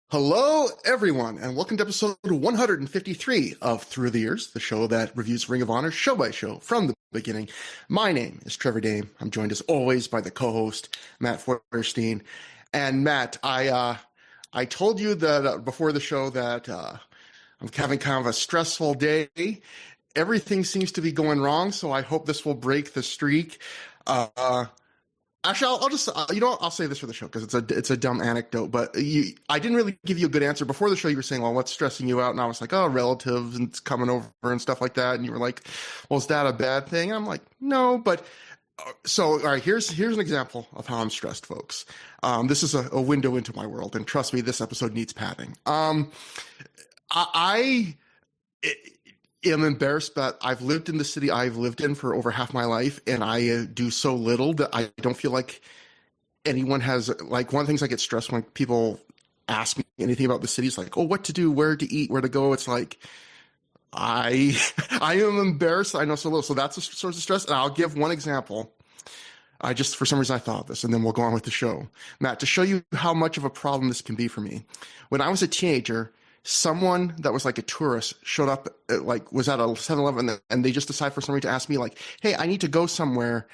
Hello, everyone, and welcome to episode 153 of ThROH The Years, the show that reviews Ring of Honor show by show from the beginning. My name is Trevor Dame. I'm joined as always by the co-host, Matt Feuerstein. And Matt, I told you that before the show that I'm having kind of a stressful day. Everything seems to be going wrong, so I hope this will break the streak. Actually, I'll just I'll say this for the show because it's a dumb anecdote. But I didn't really give you a good answer before the show. You were saying, "Well, what's stressing you out?" And I was like, "Oh, relatives and it's coming over and stuff like that." And you were like, "Well, is that a bad thing?" And I'm like, "No." But so, all right, here's an example of how I'm stressed, folks. This is a window into my world, and trust me, this episode needs padding. I am embarrassed that I've lived in the city I've lived in for over half my life, and I do so little that I don't feel like anyone has, like, one of the things I get stressed when people ask me anything about the city is like, oh, what to do, where to eat, where to go. It's like, I am embarrassed. I know so little. So that's a source of stress. And I'll give one example. For some reason I thought of this, and then we'll go on with the show. Matt, to show you how much of a problem this can be for me. When I was a teenager, someone that was like a tourist showed up, was at a 7-Eleven, and they just decided for some reason to ask me, like, hey, I need to go somewhere.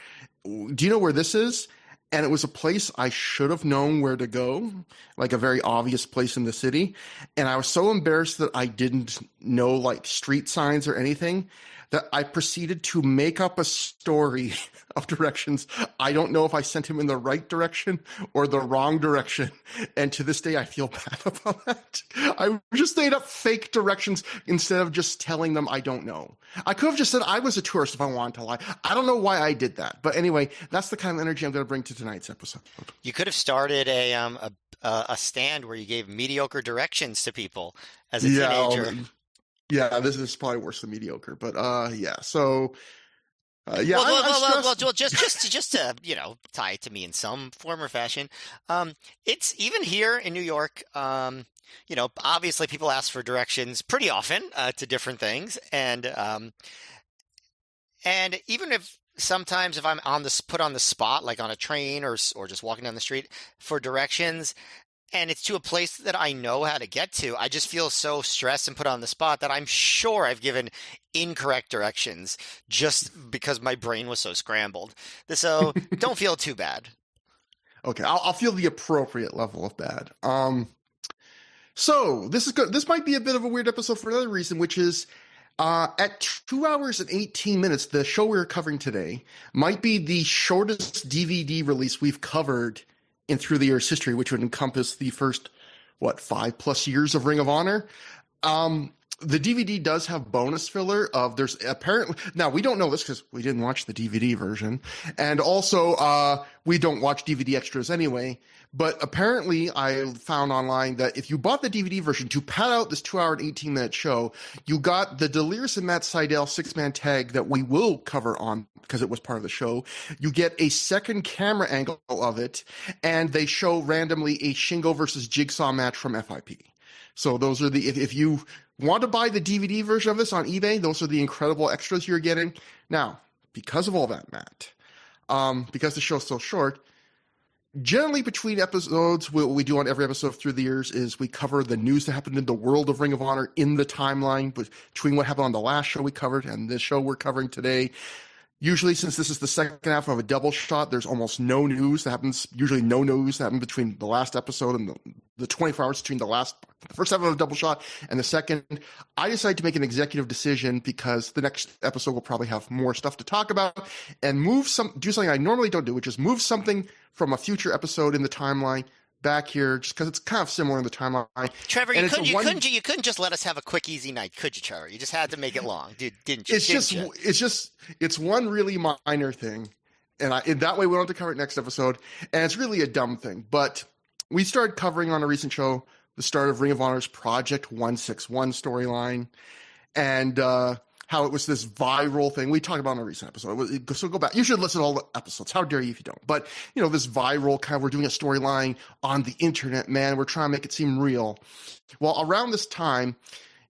Do you know where this is? And it was a place I should have known where to go, like a very obvious place in the city. And I was so embarrassed that I didn't know, like, street signs or anything, that I proceeded to make up a story of directions. I don't know if I sent him in the right direction or the wrong direction. And to this day, I feel bad about that. I just made up fake directions instead of just telling them I don't know. I could have just said I was a tourist if I wanted to lie. I don't know why I did that. But anyway, that's the kind of energy I'm going to bring to tonight's episode. You could have started a stand where you gave mediocre directions to people as a teenager. Yeah, this is probably worse than mediocre, but yeah. So, yeah. Well, just to tie it to me in some form or fashion. It's even here in New York. Obviously people ask for directions pretty often to different things, and even if sometimes if I'm put on the spot, like on a train or just walking down the street for directions, and it's to a place that I know how to get to, I just feel so stressed and put on the spot that I'm sure I've given incorrect directions just because my brain was so scrambled. So don't feel too bad. Okay, I'll feel the appropriate level of bad. So this is good. This might be a bit of a weird episode for another reason, which is at 2 hours and 18 minutes, the show we're covering today might be the shortest DVD release we've covered in ThROH The Years history, which would encompass the first, 5+ years of Ring of Honor. The DVD does have bonus filler there's apparently, now we don't know this because we didn't watch the DVD version. And also, we don't watch DVD extras anyway. But apparently I found online that if you bought the DVD version to pad out this 2 hour and 18-minute show, you got the Delirious and Matt Seidel 6-man tag that we will cover on because it was part of the show. You get a second camera angle of it, and they show randomly a Shingo versus Jigsaw match from FIP. So those are if you want to buy the DVD version of this on eBay, those are the incredible extras you're getting. Now, because of all that, Matt, because the show's so short, generally between episodes, what we do on every episode of ThROH The Years is we cover the news that happened in the world of Ring of Honor in the timeline between what happened on the last show we covered and this show we're covering today. Usually, since this is the second half of a double shot, there's almost no news that happens. Usually no news that happened between the last episode and the 24 hours between the first half of a double shot and the second. I decided to make an executive decision because the next episode will probably have more stuff to talk about and do something I normally don't do, which is move something from a future episode in the timeline back here, just because it's kind of similar in the timeline. Trevor, you couldn't just let us have a quick, easy night, could you, Trevor? You just had to make it long, dude, didn't you? It's one really minor thing, and in that way we don't have to cover it next episode, and it's really a dumb thing. But we started covering on a recent show the start of Ring of Honor's Project 161 storyline, and how it was this viral thing we talked about in a recent episode. So go back. You should listen to all the episodes. How dare you if you don't? But, this viral kind of, we're doing a storyline on the internet, man. We're trying to make it seem real. Well, around this time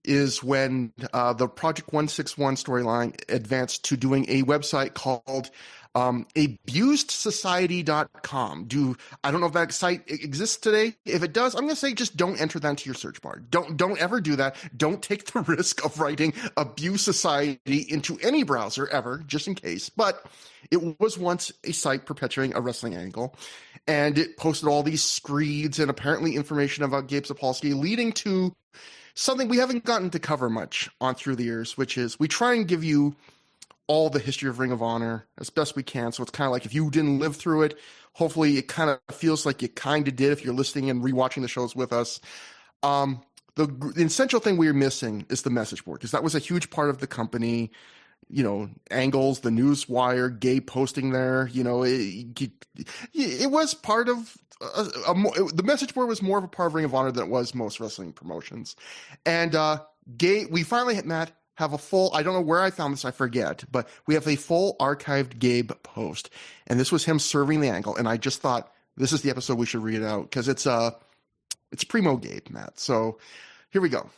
is when the Project 161 storyline advanced to doing a website called abusedsociety.com. I don't know if that site exists today. If it does, I'm going to say just don't enter that into your search bar. Don't ever do that. Don't take the risk of writing Abuse Society into any browser ever, just in case. But it was once a site perpetuating a wrestling angle, and it posted all these screeds and apparently information about Gabe Sapolsky, leading to something we haven't gotten to cover much on Through the Years, which is we try and give you all the history of Ring of Honor as best we can. So it's kind of like if you didn't live through it, hopefully it kind of feels like you kind of did if you're listening and rewatching the shows with us. The essential thing we're missing is the message board, because that was a huge part of the company. Angles, the news wire, Gabe posting there, it was part of the message board was more of a part of Ring of Honor than it was most wrestling promotions. And Gabe, we finally, Matt, have a full, I don't know where I found this, I forget, but we have a full archived Gabe post. And this was him serving the angle. And I just thought, this is the episode we should read it out, because it's primo Gabe, Matt. So here we go.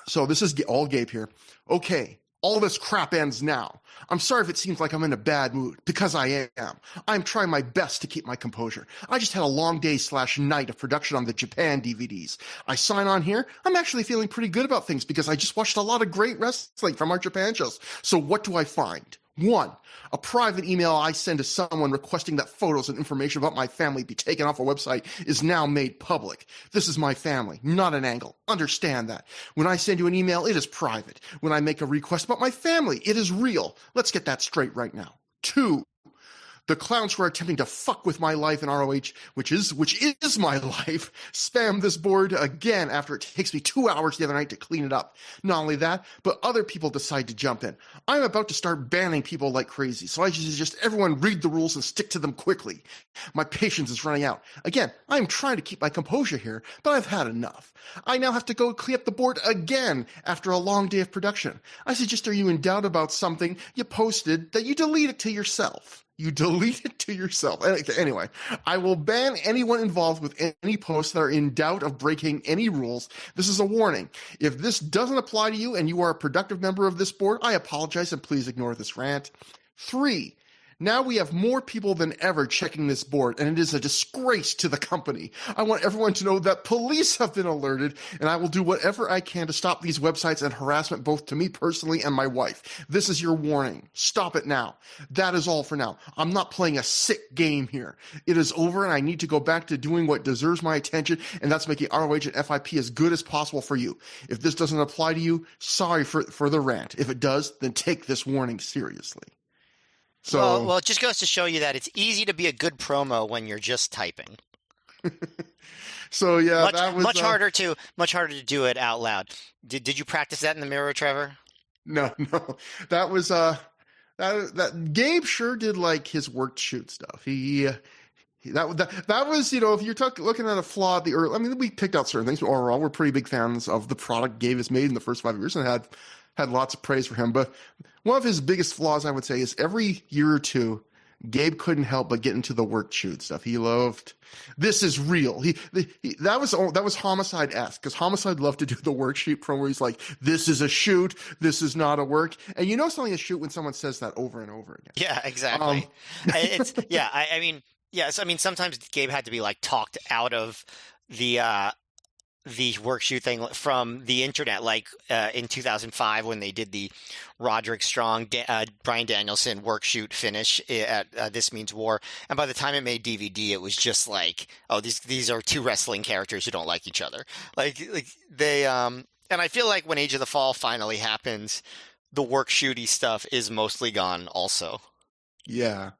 So this is all Gabe here. Okay. All this crap ends now. I'm sorry if it seems like I'm in a bad mood, because I am. I'm trying my best to keep my composure. I just had a long day/night of production on the Japan DVDs. I sign on here. I'm actually feeling pretty good about things because I just watched a lot of great wrestling from our Japan shows. So what do I find? 1, a private email I send to someone requesting that photos and information about my family be taken off a website is now made public. This is my family, not an angle. Understand that. When I send you an email, it is private. When I make a request about my family, it is real. Let's get that straight right now. 2, the clowns who are attempting to fuck with my life in ROH, which is my life, spam this board again after it takes me 2 hours the other night to clean it up. Not only that, but other people decide to jump in. I'm about to start banning people like crazy, so I suggest everyone read the rules and stick to them quickly. My patience is running out. Again, I'm trying to keep my composure here, but I've had enough. I now have to go clean up the board again after a long day of production. I suggest, are you in doubt about something you posted, that you delete it to yourself. You delete it to yourself. Anyway, I will ban anyone involved with any posts that are in doubt of breaking any rules. This is a warning. If this doesn't apply to you and you are a productive member of this board, I apologize and please ignore this rant. 3, now we have more people than ever checking this board, and it is a disgrace to the company. I want everyone to know that police have been alerted, and I will do whatever I can to stop these websites and harassment both to me personally and my wife. This is your warning. Stop it now. That is all for now. I'm not playing a sick game here. It is over, and I need to go back to doing what deserves my attention, and that's making ROH and FIP as good as possible for you. If this doesn't apply to you, sorry for the rant. If it does, then take this warning seriously. So, well, it just goes to show you that it's easy to be a good promo when you're just typing. So yeah, that was much harder to do it out loud. Did you practice that in the mirror, Trevor? No. That was that Gabe sure did like his work shoot stuff. That was, if you're looking at a flaw at the early, I mean, we picked out certain things, but overall we're pretty big fans of the product Gabe has made in the first 5 years and had lots of praise for him. But one of his biggest flaws, I would say, is every year or two, Gabe couldn't help but get into the work shoot stuff. He loved, this is real. That was Homicide-esque, because Homicide loved to do the work shoot promo where he's like, this is a shoot, this is not a work. And you know something is shoot when someone says that over and over again. Yeah, exactly. I mean, sometimes Gabe had to be like talked out of the work shoot thing from the internet, like in 2005 when they did the Roderick Strong, Bryan Danielson work shoot finish at This Means War. And by the time it made DVD, it was just like, oh, these are two wrestling characters who don't like each other. Like they, and I feel like when Age of the Fall finally happens, the work shooty stuff is mostly gone also. Yeah.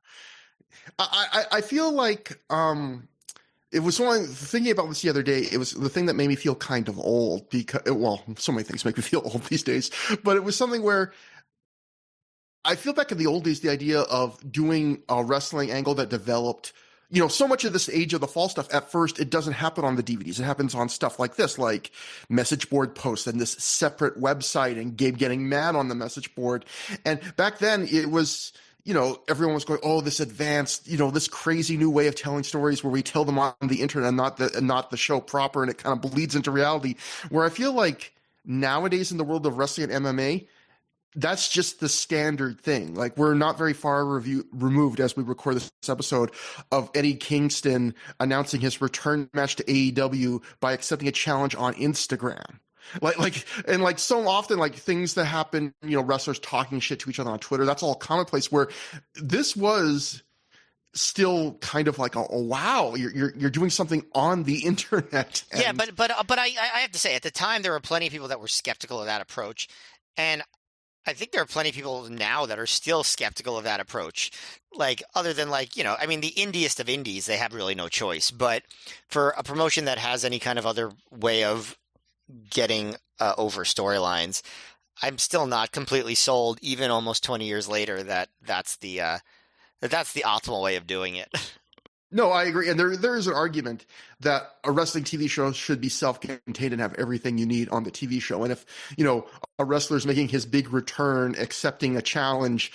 I feel like, it was thinking about this the other day. It was the thing that made me feel kind of old because, well, so many things make me feel old these days, but it was something where I feel back in the old days, the idea of doing a wrestling angle that developed, so much of this Age of the Fall stuff, at first, it doesn't happen on the DVDs. It happens on stuff like this, like message board posts and this separate website and Gabe getting mad on the message board. And back then it was, everyone was going, oh, this advanced, this crazy new way of telling stories where we tell them on the internet and not the show proper, and it kind of bleeds into reality. Where I feel like nowadays in the world of wrestling and MMA, that's just the standard thing. Like, we're not very far removed as we record this episode of Eddie Kingston announcing his return match to AEW by accepting a challenge on Instagram. And like so often, like things that happen, wrestlers talking shit to each other on Twitter, that's all commonplace, where this was still kind of like a wow, you're doing something on the internet. Yeah, but I have to say, at the time there were plenty of people that were skeptical of that approach, and I think there are plenty of people now that are still skeptical of that approach. Like, other than like, I mean, the indiest of indies, they have really no choice. But for a promotion that has any kind of other way of getting over storylines, I'm still not completely sold, even almost 20 years later, that's the optimal way of doing it. No, I agree. And there is an argument that a wrestling TV show should be self-contained and have everything you need on the TV show. And if, a wrestler's making his big return, accepting a challenge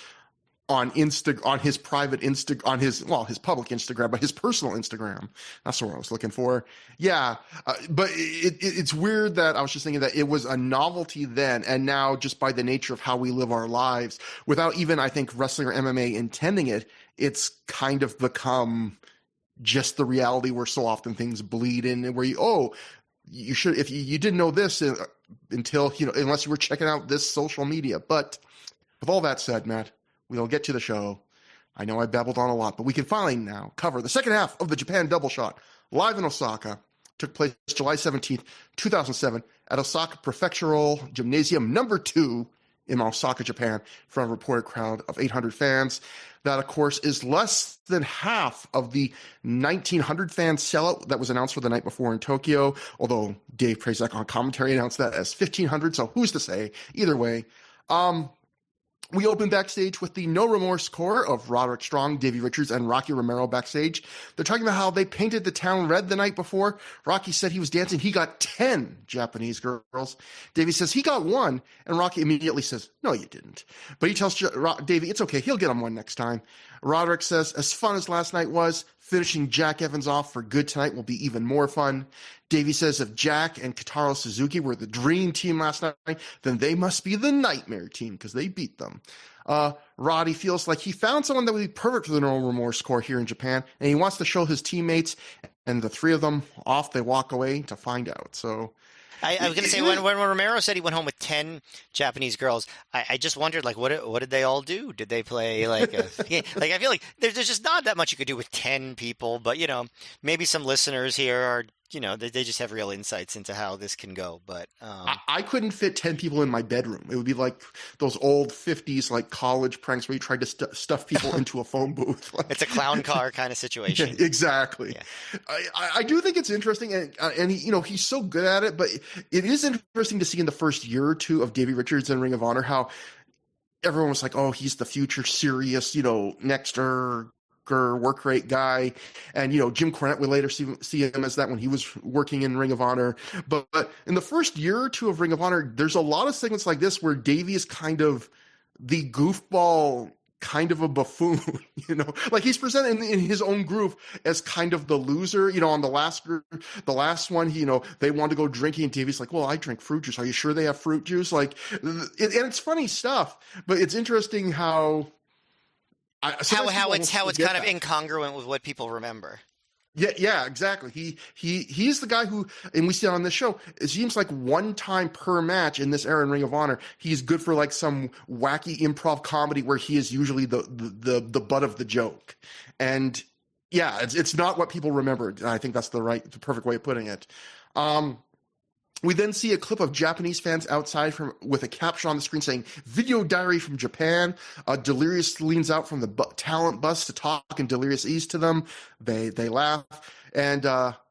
on his private his public Instagram, but his personal Instagram, that's the word I was looking for. Yeah. But it's weird that I was just thinking that it was a novelty then. And now, just by the nature of how we live our lives, without even, I think, wrestling or MMA intending it, it's kind of become just the reality where so often things bleed in, and where you should, if you didn't know this until, unless you were checking out this social media. But with all that said, Matt, we'll get to the show. I know I babbled on a lot, but we can finally now cover the second half of the Japan Double Shot live in Osaka. Took place July 17th, 2007 at Osaka Prefectural Gymnasium number 2 in Osaka, Japan, for a reported crowd of 800 fans. That, of course, is less than half of the 1,900 fan sellout that was announced for the night before in Tokyo, although Dave Prazak on commentary announced that as 1,500, so who's to say? Either way. We open backstage with the No Remorse core of Roderick Strong, Davey Richards, and Rocky Romero backstage. They're talking about how they painted the town red the night before. Rocky said he was dancing. He got 10 Japanese girls. Davey says he got 1, and Rocky immediately says, no, you didn't. But he tells Davey it's okay. He'll get him 1 next time. Roderick says, as fun as last night was, finishing Jack Evans off for good tonight will be even more fun. Davey says if Jack and Kotaro Suzuki were the dream team last night, then they must be the nightmare team because they beat them. Roddy feels like he found someone that would be perfect for the No Remorse core here in Japan, and he wants to show his teammates, and the 3 of them, off they walk away to find out. So I was going to say, when Romero said he went home with 10 Japanese girls, I just wondered, like, what did they all do? Did they play, like, like, I feel like there's just not that much you could do with 10 people, but, maybe some listeners here are, they just have real insights into how this can go. But I couldn't fit 10 people in my bedroom. It would be like those old 50s, like, college pranks where you tried to stuff people into a phone booth. It's a clown car kind of situation. Yeah, exactly. Yeah. I do think it's interesting, and he's so good at it, but it is interesting to see in the first year or two of Davey Richards in Ring of Honor how everyone was like, oh, he's the future serious, Nexter work rate guy. And, Jim Cornette would later see him as that when he was working in Ring of Honor. But in the first year or two of Ring of Honor, there's a lot of segments like this where Davey is kind of the goofball, kind of a buffoon, like he's presented in his own group as kind of the loser, on the last one, they want to go drinking and Davey's like, well, I drink fruit juice. Are you sure they have fruit juice? Like, and it's funny stuff, but it's interesting how it's kind of incongruent with what people remember. Yeah, exactly. He's the guy who, and we see it on this show, it seems like one time per match in this era in Ring of Honor, he's good for like some wacky improv comedy where he is usually the butt of the joke. And yeah, it's not what people remembered. I think that's the perfect way of putting it. We then see a clip of Japanese fans outside with a caption on the screen saying, "Video diary from Japan." Delirious leans out from the talent bus to talk in Delirious ease to them. They laugh. And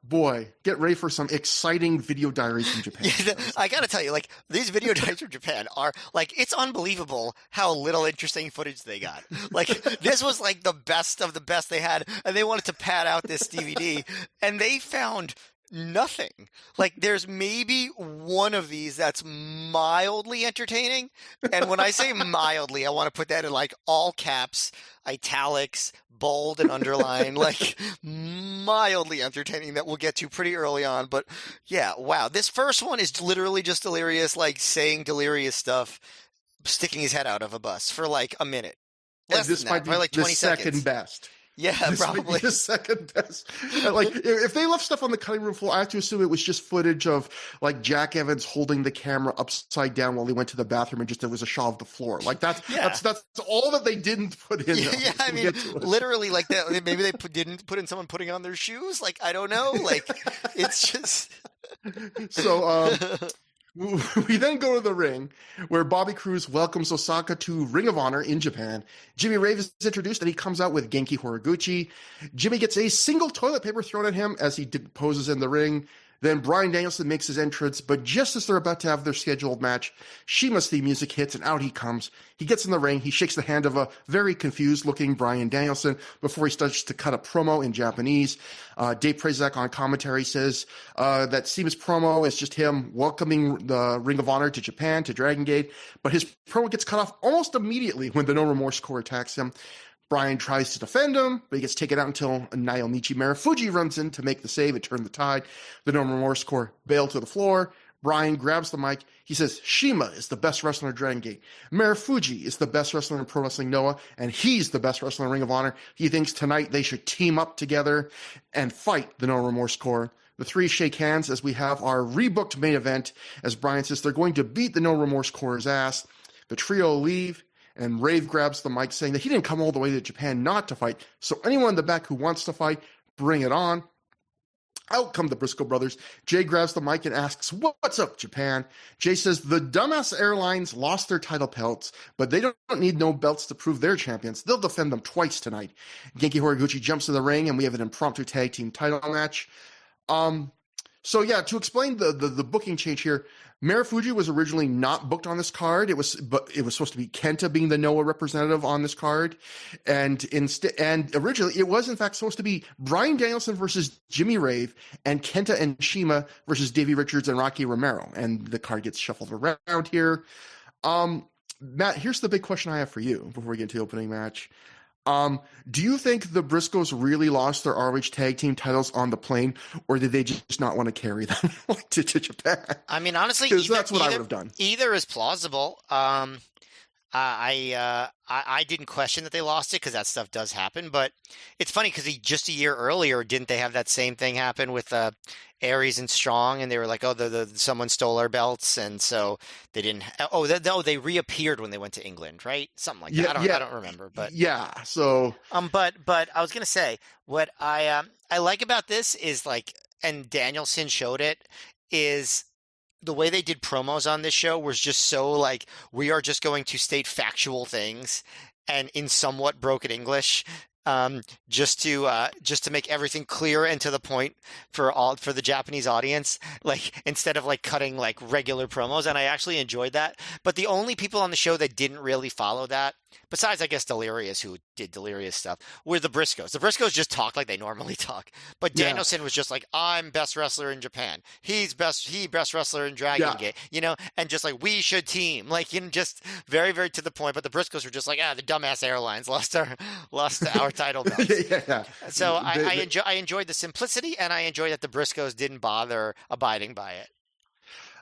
boy, get ready for some exciting video diaries from Japan. Yeah, I got to tell you, like, these video diaries from Japan are, like, it's unbelievable how little interesting footage they got. Like, this was, like, the best of the best they had, and they wanted to pad out this DVD, and they found nothing. Like, there's maybe one of these that's mildly entertaining. And when I say mildly, I want to put that in like all caps, italics, bold, and underline, like mildly entertaining that we'll get to pretty early on. But yeah, wow. This first one is literally just Delirious, like saying Delirious stuff. sticking his head out of a bus for like a minute. And Less than this that, might be probably like the 20 second seconds. best. Yeah, This might be probably. the second best. Like, if they left stuff on the cutting room floor, I have to assume it was just footage of like Jack Evans holding the camera upside down while he went to the bathroom, and just there was a shot of the floor. Like Yeah. that's all that they didn't put in. Yeah, Though. yeah. I We'll mean, get to it. literally, like that. Maybe they didn't put in someone putting on their shoes. Like, I don't know. Like, it's just. So, we then go to the ring where Bobby Cruz welcomes Osaka to Ring of Honor in Japan. Jimmy Rave is introduced and he comes out with Genki Horiguchi. Jimmy gets a single toilet paper thrown at him as he poses in the ring. Then Bryan Danielson makes his entrance, but just as they're about to have their scheduled match, Shima's theme music hits and out he comes. He gets in the ring, he shakes the hand of a very confused looking Bryan Danielson before he starts to cut a promo in Japanese. Dave Prazak on commentary says that Shima's promo is just him welcoming the Ring of Honor to Japan, to Dragon Gate, but his promo gets cut off almost immediately when the No Remorse Corps attacks him. Bryan tries to defend him, but he gets taken out until Naomichi Marufuji runs in to make the save and turn the tide. The No Remorse Corps bail to the floor. Bryan grabs the mic. He says, Shima is the best wrestler in Dragon Gate. Marufuji is the best wrestler in Pro Wrestling Noah, and he's the best wrestler in Ring of Honor. He thinks tonight they should team up together and fight the No Remorse Corps. The three shake hands as we have our rebooked main event, as Bryan says they're going to beat the No Remorse Corps' ass. The trio leave, and Rave grabs the mic saying that he didn't come all the way to Japan not to fight. So anyone in the back who wants to fight, bring it on. Out come the Briscoe brothers. Jay grabs the mic and asks, what's up, Japan? Jay says the dumbass airlines lost their title belts, but they don't need no belts to prove they're champions. They'll defend them twice tonight. Genki Horiguchi jumps in the ring, and we have an impromptu tag team title match. So yeah, to explain the booking change here, Marufuji was originally not booked on this card. It was supposed to be Kenta being the Noah representative on this card, and originally it was in fact supposed to be Bryan Danielson versus Jimmy Rave and Kenta and Shima versus Davey Richards and Rocky Romero, and the card gets shuffled around here. Matt, here's the big question I have for you before we get into the opening match. Do you think the Briscoes really lost their ROH tag team titles on the plane, or did they just not want to carry them to Japan? I mean, honestly, Because that's what I would have done. Either is plausible. I didn't question that they lost it because that stuff does happen, but it's funny because just a year earlier, didn't they have that same thing happen with Aries and Strong, and they were like, oh, someone stole our belts, and so they didn't. They reappeared when they went to England, right? Something like that. I don't remember, but yeah. So but I was gonna say what I like about this is like, and Danielson showed it, is the way they did promos on this show was just so like, we are just going to state factual things and in somewhat broken English, just to make everything clear and to the point for the Japanese audience, like instead of like cutting like regular promos. And I actually enjoyed that. But the only people on the show that didn't really follow that, besides I guess Delirious, who did Delirious stuff, were the Briscoes. The Briscoes just talk like they normally talk. But Danielson was just like, I'm best wrestler in Japan. He best wrestler in Dragon Gate, and just like, we should team, like, just very, very to the point. But the Briscoes were just like, the dumbass airlines lost our title belts. yeah. So I enjoyed the simplicity, and I enjoyed that the Briscoes didn't bother abiding by it.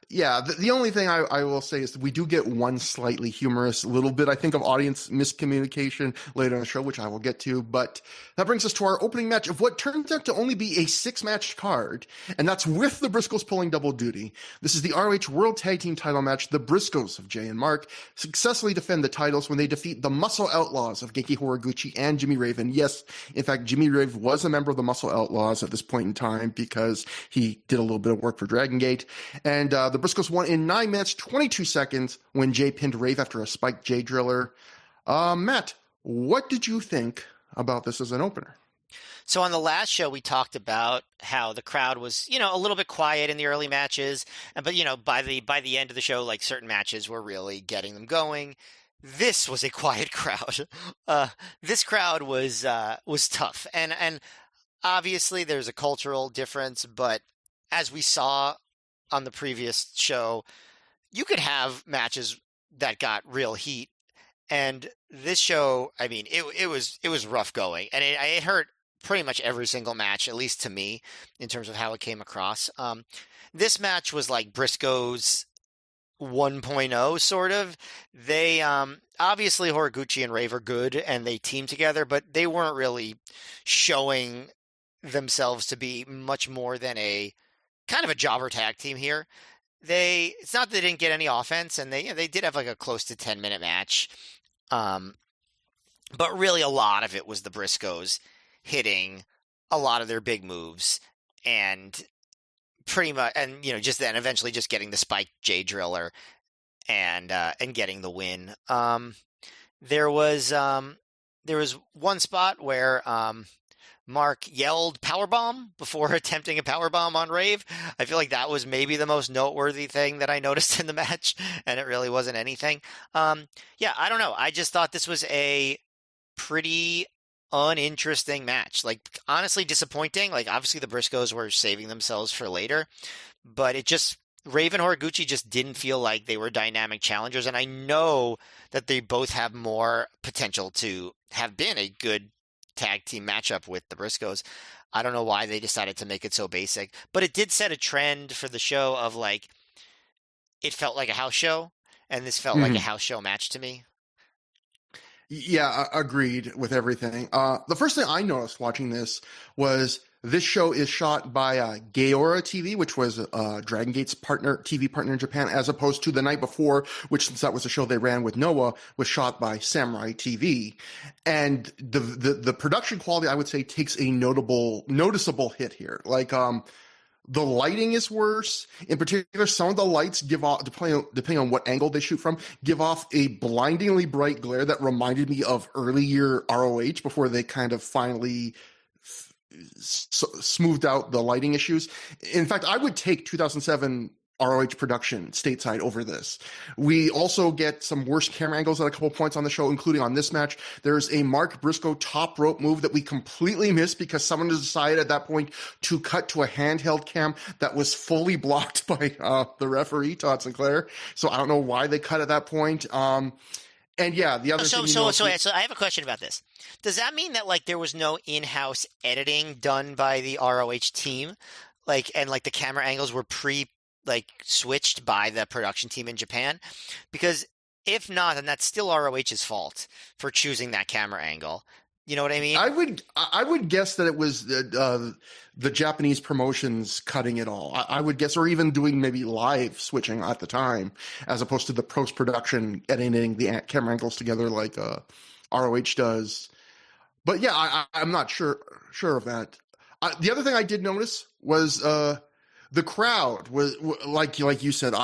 Yeah, the only thing I will say is that we do get one slightly humorous little bit, I think, of audience miscommunication later in the show, which I will get to. But that brings us to our opening match of what turns out to only be a 6-match card, and that's with the Briscoes pulling double duty. This is the ROH World Tag Team title match. The Briscoes of Jay and Mark successfully defend the titles when they defeat the Muscle Outlaws of Genki Horiguchi and Jimmy Raven. Yes, in fact, Jimmy Rave was a member of the Muscle Outlaws at this point in time because he did a little bit of work for Dragon Gate. And the Briscoes won in 9 minutes, 22 seconds when Jay pinned Rave after a spiked Jay Driller. Matt, what did you think about this as an opener? So on the last show, we talked about how the crowd was, a little bit quiet in the early matches, but by the end of the show, like certain matches were really getting them going. This was a quiet crowd. This crowd was tough, and obviously there's a cultural difference, but as we saw on the previous show, you could have matches that got real heat, and this show, I mean, it was rough going, and it hurt pretty much every single match, at least to me, in terms of how it came across. This match was like Briscoes 1.0 sort of. They obviously Horiguchi and Rave are good and they team together, but they weren't really showing themselves to be much more than a kind of a jobber tag team here. It's not that they didn't get any offense, and they did have like a close to 10-minute match. Um, but really a lot of it was the Briscoes hitting a lot of their big moves and pretty much, and just then eventually just getting the Spike J Driller and getting the win. There was there was one spot where Mark yelled "powerbomb" before attempting a powerbomb on Rave. I feel like that was maybe the most noteworthy thing that I noticed in the match, and it really wasn't anything. Yeah, I don't know. I just thought this was a pretty uninteresting match. Like, honestly disappointing. Like, obviously the Briscoes were saving themselves for later, but Raven Horiguchi just didn't feel like they were dynamic challengers, and I know that they both have more potential to have been a good tag team matchup with the Briscoes. I don't know why they decided to make it so basic, but it did set a trend for the show of like it felt like a house show, and this felt like a house show match to me. Yeah, agreed with everything. The first thing I noticed watching this was this show is shot by Gaora TV, which was Dragon Gate's TV partner in Japan, as opposed to the night before, which, since that was a show they ran with Noah, was shot by Samurai TV. And the production quality, I would say, takes a noticeable hit here. Like, the lighting is worse. In particular, some of the lights give off, depending on what angle they shoot from, give off a blindingly bright glare that reminded me of earlier ROH before they kind of finally smoothed out the lighting issues. In fact, I would take 2007 ROH production stateside over this. We also get some worse camera angles at a couple points on the show, including on this match. There's a Mark Briscoe top rope move that we completely missed because someone decided at that point to cut to a handheld cam that was fully blocked by the referee, Todd Sinclair. So I don't know why they cut at that point. And yeah, the other thing. So I have a question about this. Does that mean that like there was no in-house editing done by the ROH team, like the camera angles were switched by the production team in Japan? Because if not, then that's still ROH's fault for choosing that camera angle. You know what I mean? I would guess that it was the Japanese promotions cutting it all. I would guess, or even doing maybe live switching at the time, as opposed to the post-production editing the camera angles together like ROH does. But yeah, I'm not sure of that. The other thing I did notice was the crowd was like you said.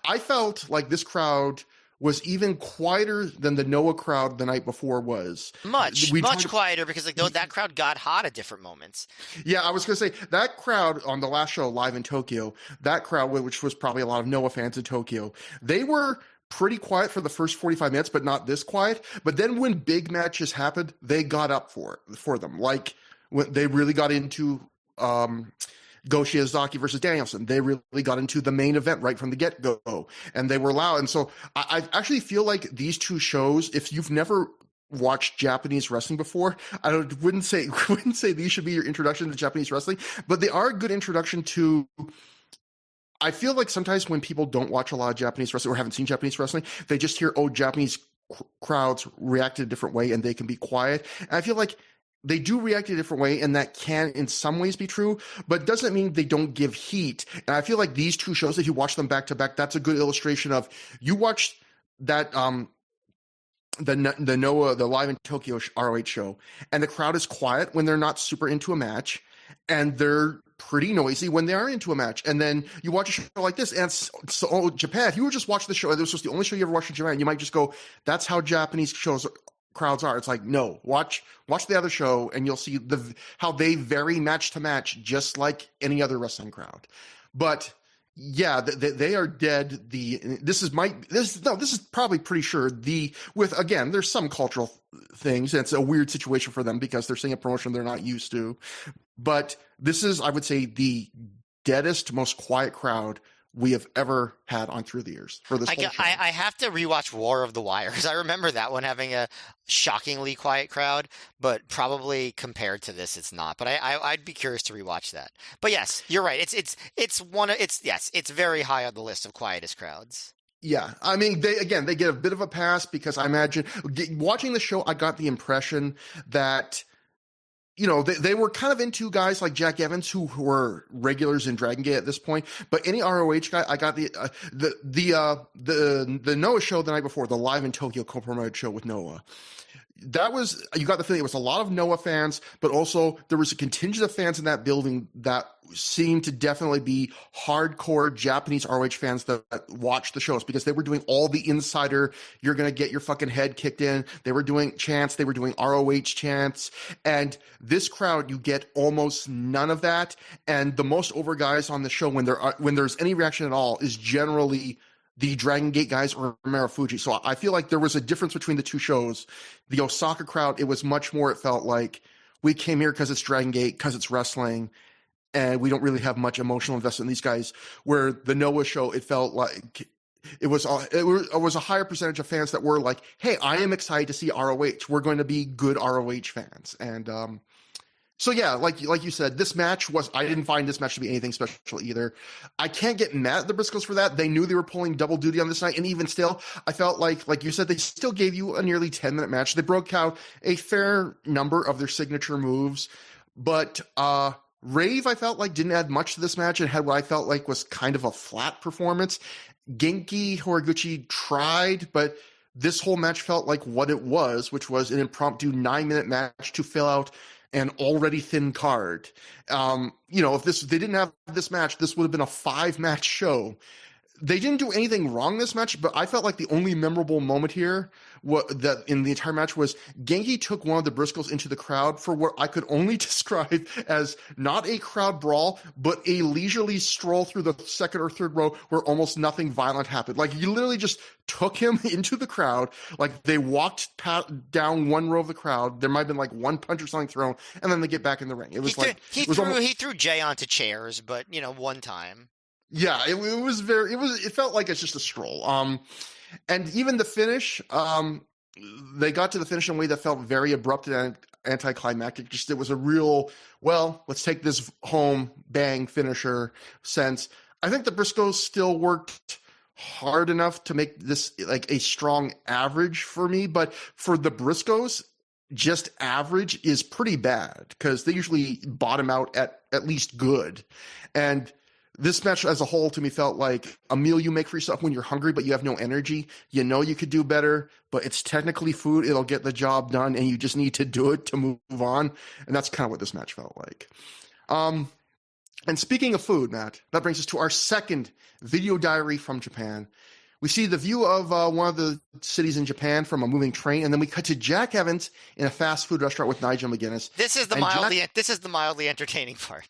I felt like this crowd was even quieter than the Noah crowd the night before was. Much quieter, because that crowd got hot at different moments. Yeah, I was going to say that crowd on the last show live in Tokyo, that crowd, which was probably a lot of Noah fans in Tokyo, they were pretty quiet for the first 45 minutes, but not this quiet. But then when big matches happened, they got up for them. Like when they really got into Go Shiozaki versus Danielson. They really got into the main event right from the get-go, and they were loud. And so I actually feel like these two shows, if you've never watched Japanese wrestling before, I wouldn't say these should be your introduction to Japanese wrestling, but they are a good introduction to. I feel like sometimes when people don't watch a lot of Japanese wrestling or haven't seen Japanese wrestling, they just hear, Japanese crowds react in a different way and they can be quiet. And I feel like they do react in a different way, and that can in some ways be true, but doesn't mean they don't give heat. And I feel like these two shows, if you watch them back to back, that's a good illustration of, you watch that the Noah, the Live in Tokyo ROH show, and the crowd is quiet when they're not super into a match, and they're pretty noisy when they are into a match. And then you watch a show like this, and so Japan, if you were just watching the show, and this was the only show you ever watched in Japan, you might just go, that's how Japanese crowds are. It's like, no, watch the other show and you'll see how they vary match to match, just like any other wrestling crowd. But yeah, they are dead. This is probably pretty sure again, there's some cultural things, and it's a weird situation for them because they're seeing a promotion they're not used to. But this is, I would say, the deadest, most quiet crowd we have ever had on Through the Years for this whole show. I have to rewatch War of the Wires. I remember that one having a shockingly quiet crowd, but probably compared to this, it's not. But I'd be curious to rewatch that. But yes, you're right. It's very high on the list of quietest crowds. Yeah, I mean, they get a bit of a pass because I imagine watching the show, I got the impression that they were kind of into guys like Jack Evans who were regulars in Dragon Gate at this point. But any ROH guy, I got the Noah show the night before, the Live in Tokyo co-promoted show with Noah. That was, you got the feeling it was a lot of Noah fans, but also there was a contingent of fans in that building that seemed to definitely be hardcore Japanese ROH fans that watched the shows, because they were doing all the insider, you're going to get your fucking head kicked in. They were doing chants, they were doing ROH chants. And this crowd, you get almost none of that. And the most over guys on the show, when there's any reaction at all, is generally the Dragon Gate guys or Marufuji. So I feel like there was a difference between the two shows. The Osaka crowd, it was much more, it felt like we came here because it's Dragon Gate, because it's wrestling, and we don't really have much emotional investment in these guys. Where the Noah show, it felt like it was a higher percentage of fans that were like, hey, I am excited to see ROH. We're going to be good ROH fans. And so yeah, like you said, I didn't find this match to be anything special either. I can't get mad at the Briscoes for that. They knew they were pulling double duty on this night, and even still, I felt like you said, they still gave you a nearly 10-minute match. They broke out a fair number of their signature moves, but Rave, I felt like, didn't add much to this match and had what I felt like was kind of a flat performance. Genki Horiguchi tried, but this whole match felt like what it was, which was an impromptu 9-minute match to fill out an already thin card. If they didn't have this match, this would have been a 5-match show. They didn't do anything wrong this match, but I felt like the only memorable moment here that in the entire match was Genki took one of the Briscoes into the crowd for what I could only describe as not a crowd brawl, but a leisurely stroll through the second or third row where almost nothing violent happened. Like, you literally just took him into the crowd. Like, they walked down one row of the crowd. There might have been like one punch or something thrown, and then they get back in the ring. It was he threw Jay onto chairs, but one time. Yeah, it felt like it's just a stroll. And even the finish, they got to the finish in a way that felt very abrupt and anticlimactic. Just, it was a real, well, let's take this home, bang, finisher sense. I think the Briscoes still worked hard enough to make this like a strong average for me, but for the Briscoes, just average is pretty bad because they usually bottom out at least good. And this match as a whole to me felt like a meal you make for yourself when you're hungry, but you have no energy. You know you could do better, but it's technically food. It'll get the job done, and you just need to do it to move on. And that's kind of what this match felt like. And speaking of food, Matt, that brings us to our second video diary from Japan. We see the view of one of the cities in Japan from a moving train, and then we cut to Jack Evans in a fast food restaurant with Nigel McGuinness. This is the mildly entertaining part.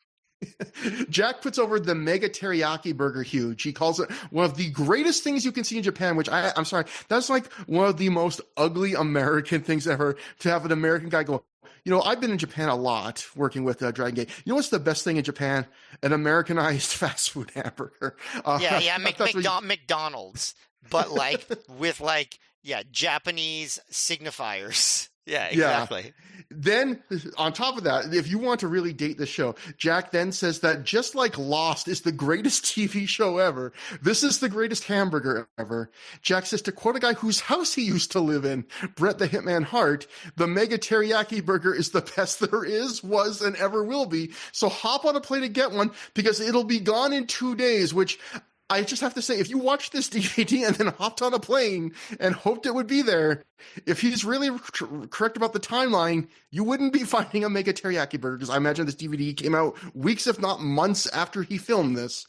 Jack puts over the mega teriyaki burger huge. He calls it one of the greatest things you can see in Japan, which I'm sorry, that's like one of the most ugly American things ever, to have an American guy go, I've been in Japan a lot working with Dragon Gate. You know what's the best thing in Japan? An Americanized fast food hamburger. McDonald's, but like with Japanese signifiers. Yeah, exactly. Yeah. Then, on top of that, if you want to really date the show, Jack then says that just like Lost is the greatest TV show ever, this is the greatest hamburger ever. Jack says, to quote a guy whose house he used to live in, Bret the Hitman Hart, the mega teriyaki burger is the best there is, was, and ever will be. So hop on a plane and get one, because it'll be gone in 2 days, which I just have to say, if you watched this DVD and then hopped on a plane and hoped it would be there, if he's really correct about the timeline, you wouldn't be finding a mega teriyaki burger, because I imagine this DVD came out weeks, if not months, after he filmed this.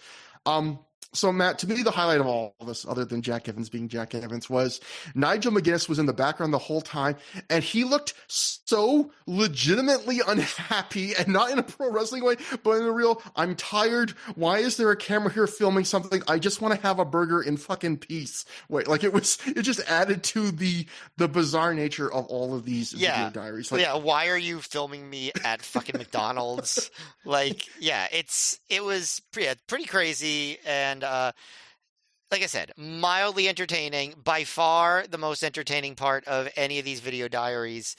So, Matt, to me, the highlight of all of this, other than Jack Evans being Jack Evans, was Nigel McGuinness was in the background the whole time, and he looked so legitimately unhappy, and not in a pro wrestling way, but in a real, I'm tired. Why is there a camera here filming something? I just want to have a burger in fucking peace. Wait, like it just added to the bizarre nature of all of these video diaries. Why are you filming me at fucking McDonald's? It was pretty crazy, and like I said, mildly entertaining. By far the most entertaining part of any of these video diaries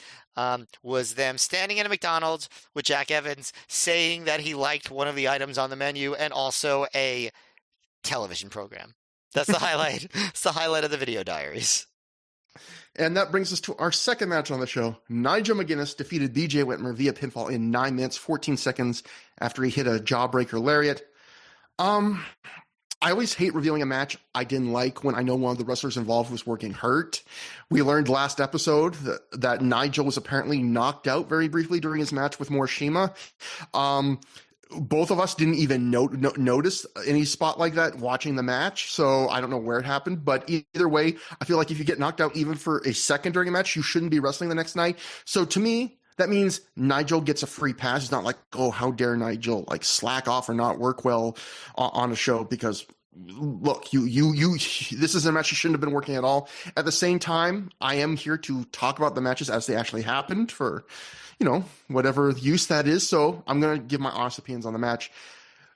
was them standing in a McDonald's with Jack Evans saying that he liked one of the items on the menu, and also a television program. That's the highlight. It's the highlight of the video diaries. And that brings us to our second match on the show. Nigel McGuinness defeated BJ Whitmer via pinfall in 9 minutes, 14 seconds after he hit a jawbreaker lariat. I always hate revealing a match I didn't like when I know one of the wrestlers involved was working hurt. We learned last episode that Nigel was apparently knocked out very briefly during his match with Morishima. Both of us didn't even notice any spot like that watching the match, so I don't know where it happened. But either way, I feel like if you get knocked out even for a second during a match, you shouldn't be wrestling the next night. So to me, that means Nigel gets a free pass. It's not like, oh, how dare Nigel like slack off or not work well on a show, because look, this is a match you shouldn't have been working at all. At the same time, I am here to talk about the matches as they actually happened for, whatever use that is. So I'm going to give my honest opinions on the match.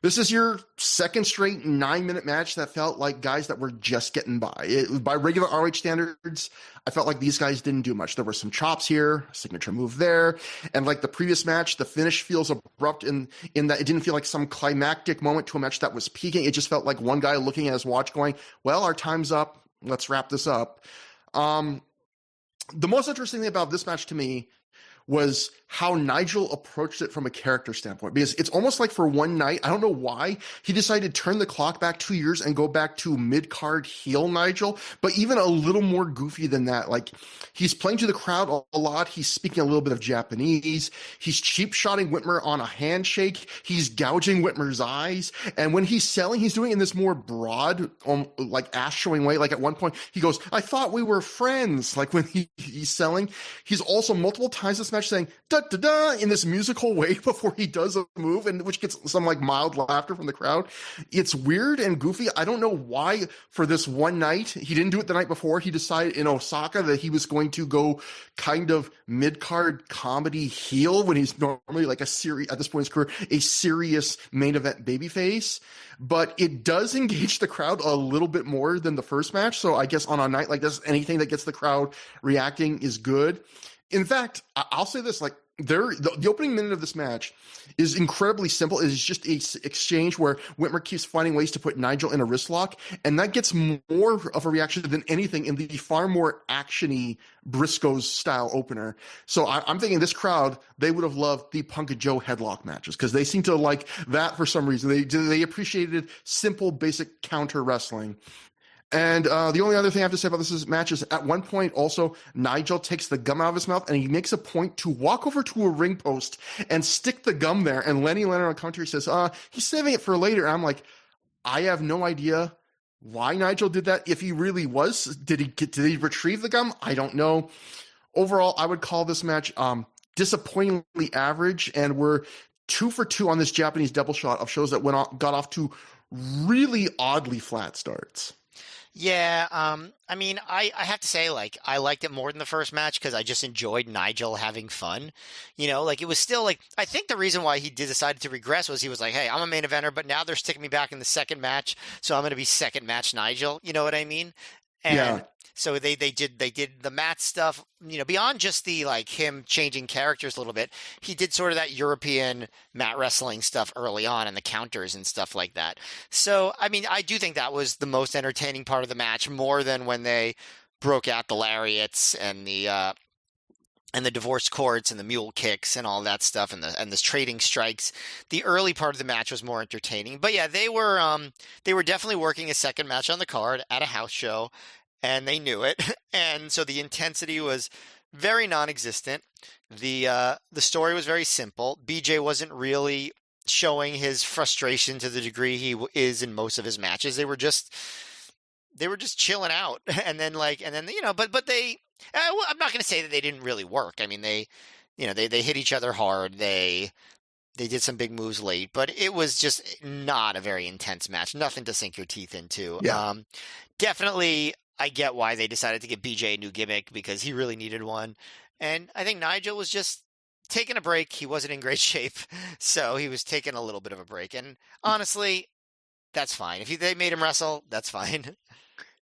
This is your second straight 9-minute match that felt like guys that were just getting by. By regular ROH standards, I felt like these guys didn't do much. There were some chops here, a signature move there, and like the previous match, the finish feels abrupt in that it didn't feel like some climactic moment to a match that was peaking. It just felt like one guy looking at his watch going, well, our time's up. Let's wrap this up. The most interesting thing about this match to me was how Nigel approached it from a character standpoint, because it's almost like for one night, I don't know why, he decided to turn the clock back 2 years and go back to mid-card heel Nigel, but even a little more goofy than that. Like, he's playing to the crowd a lot. He's speaking a little bit of Japanese. He's cheap-shotting Whitmer on a handshake. He's gouging Whitmer's eyes. And when he's selling, he's doing it in this more broad, like ass-showing way. Like at one point, he goes, I thought we were friends. Like when he's selling. He's also multiple times this match saying, da-da-da, in this musical way before he does a move, and which gets some like mild laughter from the crowd. It's weird and goofy. I don't know why for this one night, he didn't do it the night before. He decided in Osaka that he was going to go kind of mid-card comedy heel when he's normally like at this point in his career, a serious main event babyface. But it does engage the crowd a little bit more than the first match. So I guess on a night like this, anything that gets the crowd reacting is good. In fact, I'll say this, like the opening minute of this match is incredibly simple. It's just a exchange where Whitmer keeps finding ways to put Nigel in a wrist lock, and that gets more of a reaction than anything in the far more actiony Briscoes style opener. So I'm thinking this crowd, they would have loved the Punk and Joe headlock matches because they seem to like that for some reason. They appreciated simple, basic counter wrestling. And the only other thing I have to say about this match is at one point also Nigel takes the gum out of his mouth and he makes a point to walk over to a ring post and stick the gum there. And Lenny Leonard on commentary says, he's saving it for later. And I'm like, I have no idea why Nigel did that. If he really was, did he retrieve the gum? I don't know. Overall, I would call this match disappointingly average, and we're 2 for 2 on this Japanese double shot of shows that got off to really oddly flat starts. Yeah, I mean, I have to say, like, I liked it more than the first match because I just enjoyed Nigel having fun. Like, it was still, like, I think the reason why he decided to regress was he was like, hey, I'm a main eventer, but now they're sticking me back in the second match, so I'm going to be second match Nigel. You know what I mean? And yeah. So they did the mat stuff, beyond just the like him changing characters a little bit. He did sort of that European mat wrestling stuff early on and the counters and stuff like that. So, I mean, I do think that was the most entertaining part of the match, more than when they broke out the lariats and the divorce courts and the mule kicks and all that stuff and the trading strikes. The early part of the match was more entertaining. But yeah, they were definitely working a second match on the card at a house show. And they knew it, and so the intensity was very non-existent. The story was very simple. BJ wasn't really showing his frustration to the degree he is in most of his matches. They were just chilling out, and then but they. I'm not going to say that they didn't really work. I mean, they hit each other hard. They did some big moves late, but it was just not a very intense match. Nothing to sink your teeth into. Yeah. Definitely. I get why they decided to give BJ a new gimmick because he really needed one. And I think Nigel was just taking a break. He wasn't in great shape, so he was taking a little bit of a break. And honestly, that's fine. If they made him wrestle, that's fine.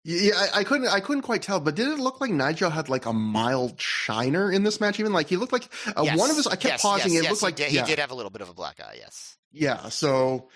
Yeah, I couldn't quite tell, but did it look like Nigel had like a mild shiner in this match? Even like he looked like Yes. one of his. I kept pausing. It looked like he did have a little bit of a black eye. Yes. Yeah. So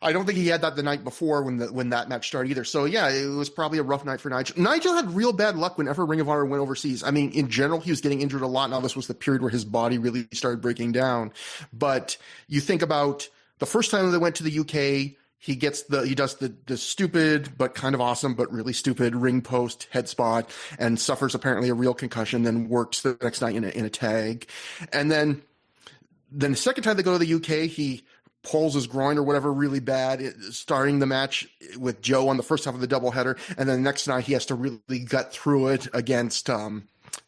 I don't think he had that the night before when that match started either. So yeah, it was probably a rough night for Nigel. Nigel had real bad luck whenever Ring of Honor went overseas. I mean, in general, he was getting injured a lot. Now this was the period where his body really started breaking down. But you think about the first time they went to the UK, he does the stupid but kind of awesome but really stupid ring post head spot and suffers apparently a real concussion. Then works the next night in a tag, and then the second time they go to the UK, he pulls his groin or whatever really bad, starting the match with Joe on the first half of the doubleheader. And then the next night he has to really gut through it against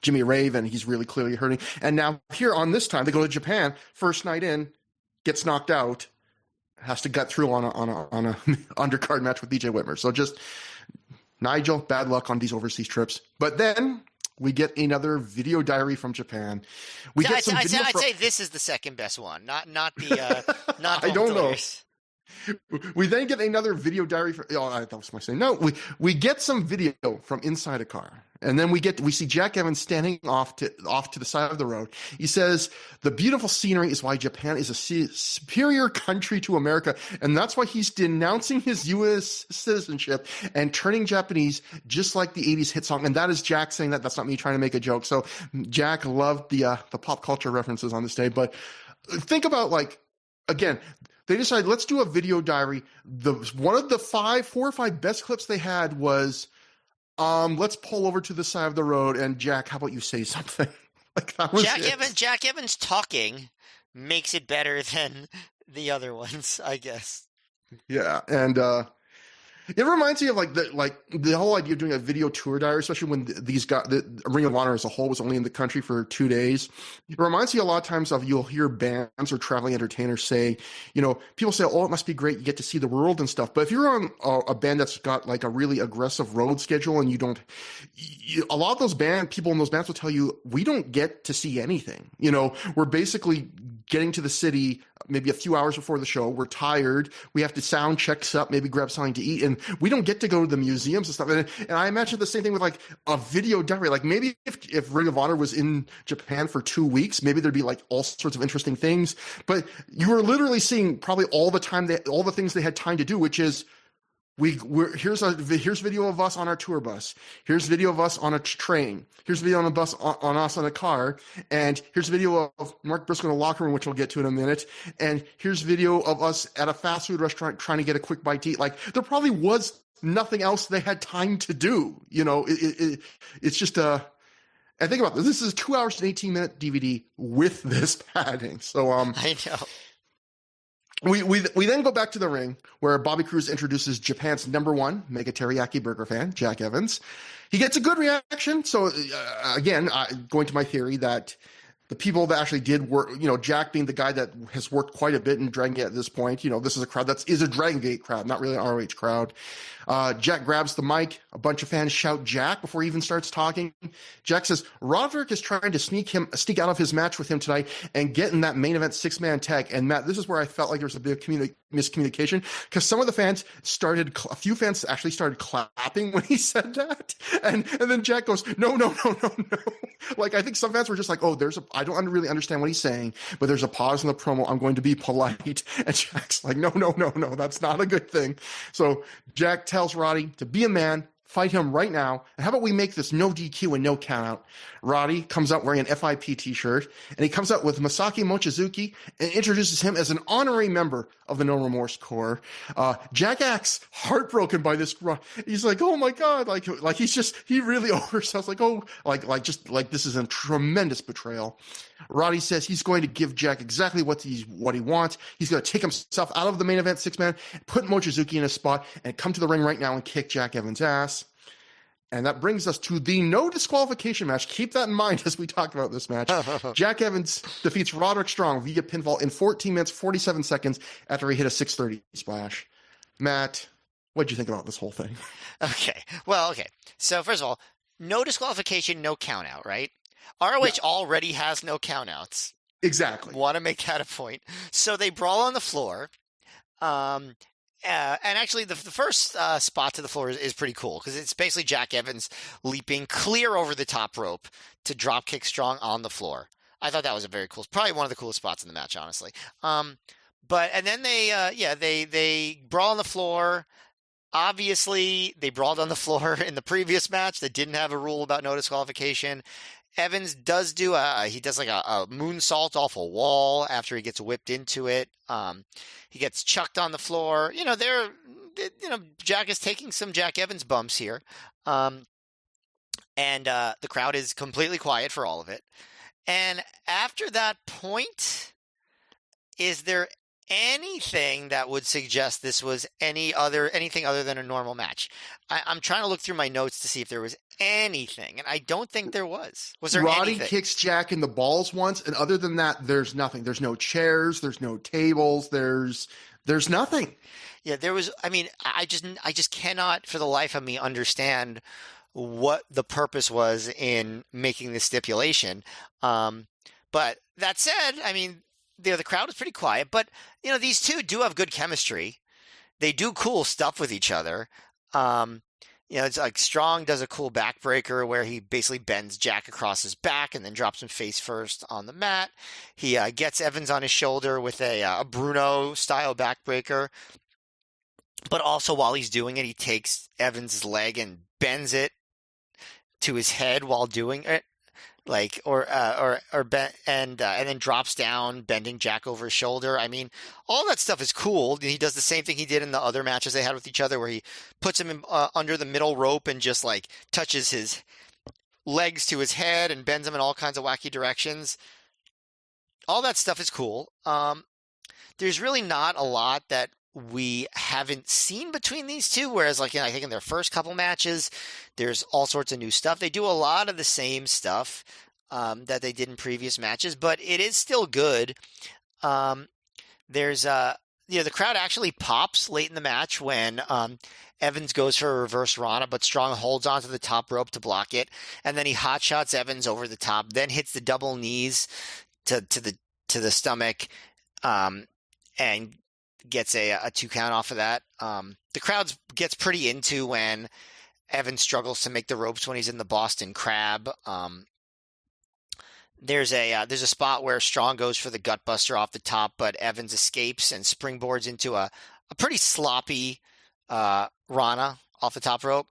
Jimmy Rave, and he's really clearly hurting. And now here on this time, they go to Japan, first night in, gets knocked out, has to gut through on a undercard match with BJ Whitmer. So just Nigel, bad luck on these overseas trips. But then we get another video diary from Japan. I'd say this is the second best one, not the not the I don't know. Years. We then get another video diary. That was my saying. No, we get some video from inside a car, and then we see Jack Evans standing off to the side of the road. He says, "The beautiful scenery is why Japan is a superior country to America, and that's why he's denouncing his U.S. citizenship and turning Japanese, just like the '80s hit song." And that is Jack saying that. That's not me trying to make a joke. So Jack loved the pop culture references on this day, but think about again. They decided, let's do a video diary. One of the 4 or 5 best clips they had was, let's pull over to the side of the road, and Jack, how about you say something? That was Jack Evans talking makes it better than the other ones, I guess. Yeah, and it reminds me of the whole idea of doing a video tour diary, especially when these guys, the Ring of Honor as a whole was only in the country for 2 days. It reminds me a lot of times of, you'll hear bands or traveling entertainers say, people say, oh, it must be great, you get to see the world and stuff. But if you're on a band that's got a really aggressive road schedule and a lot of those people in those bands will tell you, we don't get to see anything. We're basically getting to the city maybe a few hours before the show. We're tired. We have to sound check up, maybe grab something to eat. And we don't get to go to the museums and stuff. And I imagine the same thing with a video diary. Maybe if Ring of Honor was in Japan for 2 weeks, maybe there'd be all sorts of interesting things. But you were literally seeing probably all the things they had time to do, which is, here's video of us on our tour bus. Here's video of us on a train. Here's video on a bus on us on a car. And here's video of Mark Briscoe in the locker room, which we'll get to in a minute. And here's video of us at a fast food restaurant trying to get a quick bite to eat. There probably was nothing else they had time to do. It's just and think about this. This is a 2 hours and 18-minute DVD with this padding. So I know. We then go back to the ring where Bobby Cruz introduces Japan's #1 mega teriyaki burger fan, Jack Evans. He gets a good reaction. So again, going to my theory that the people that actually did work, Jack being the guy that has worked quite a bit in Dragon Gate at this point, this is a crowd that is a Dragon Gate crowd, not really an ROH crowd. Jack grabs the mic. A bunch of fans shout Jack before he even starts talking. Jack says Roderick is trying to sneak out of his match with him tonight and get in that main event 6-man tag. And Matt, this is where I felt like there was a bit of miscommunication, because some of the fans a few fans actually started clapping when he said that. And then Jack goes, no. I think some fans were just I don't really understand what he's saying, but there's a pause in the promo. I'm going to be polite. And Jack's like, no, that's not a good thing. So Jack tells Roddy to be a man, fight him right now. And how about we make this no DQ and no countout? Roddy comes out wearing an FIP t-shirt, and he comes out with Masaki Mochizuki and introduces him as an honorary member of the No Remorse Corps. Jack acts heartbroken by this. He's like, oh my God. He really oversells this is a tremendous betrayal. Roddy says he's going to give Jack exactly what he wants. He's going to take himself out of the main event 6-man, put Mochizuki in his spot, and come to the ring right now and kick Jack Evans' ass. And that brings us to the no disqualification match. Keep that in mind as we talk about this match. Jack Evans defeats Roderick Strong via pinfall in 14 minutes, 47 seconds after he hit a 630 splash. Matt, what'd you think about this whole thing? Okay. So first of all, no disqualification, no count out, right? ROH already has no countouts. Exactly. Want to make that a point. So they brawl on the floor. And actually, the first spot to the floor is pretty cool, because it's basically Jack Evans leaping clear over the top rope to drop kick Strong on the floor. I thought that was a very cool, probably one of the coolest spots in the match, honestly. But and then they brawl on the floor. Obviously, they brawled on the floor in the previous match that didn't have a rule about no disqualification. Evans does he does like a moonsault off a wall after he gets whipped into it. He gets chucked on the floor. Jack is taking some Jack Evans bumps here. And the crowd is completely quiet for all of it. And after that point, is there anything that would suggest this was anything other than a normal match? I'm trying to look through my notes to see if there was anything, and I don't think there was. Was there Roddy anything? kicks Jack in the balls once, and other than that, there's nothing. There's no chairs, there's no tables, there's nothing. Yeah, there was. I mean, I just cannot for the life of me understand what the purpose was in making this stipulation. But that said, I mean, the crowd is pretty quiet, but these two do have good chemistry. They do cool stuff with each other. It's like Strong does a cool backbreaker where he basically bends Jack across his back and then drops him face first on the mat. He gets Evans on his shoulder with a Bruno style backbreaker. But also while he's doing it, he takes Evans' leg and bends it to his head while doing it, and then drops down, bending Jack over his shoulder. I mean, all that stuff is cool. He does the same thing he did in the other matches they had with each other, where he puts him under the middle rope and just like touches his legs to his head and bends him in all kinds of wacky directions. All that stuff is cool. There's really not a lot that we haven't seen between these two, whereas I think in their first couple matches, there's all sorts of new stuff. They do a lot of the same stuff that they did in previous matches, but it is still good. There's the crowd actually pops late in the match when Evans goes for a reverse Rana, but Strong holds onto the top rope to block it, and then he hot shots Evans over the top, then hits the double knees to the stomach, and gets a 2 count off of that. The crowd gets pretty into when Evans struggles to make the ropes when he's in the Boston Crab. There's a spot where Strong goes for the gutbuster off the top, but Evans escapes and springboards into a pretty sloppy Rana off the top rope.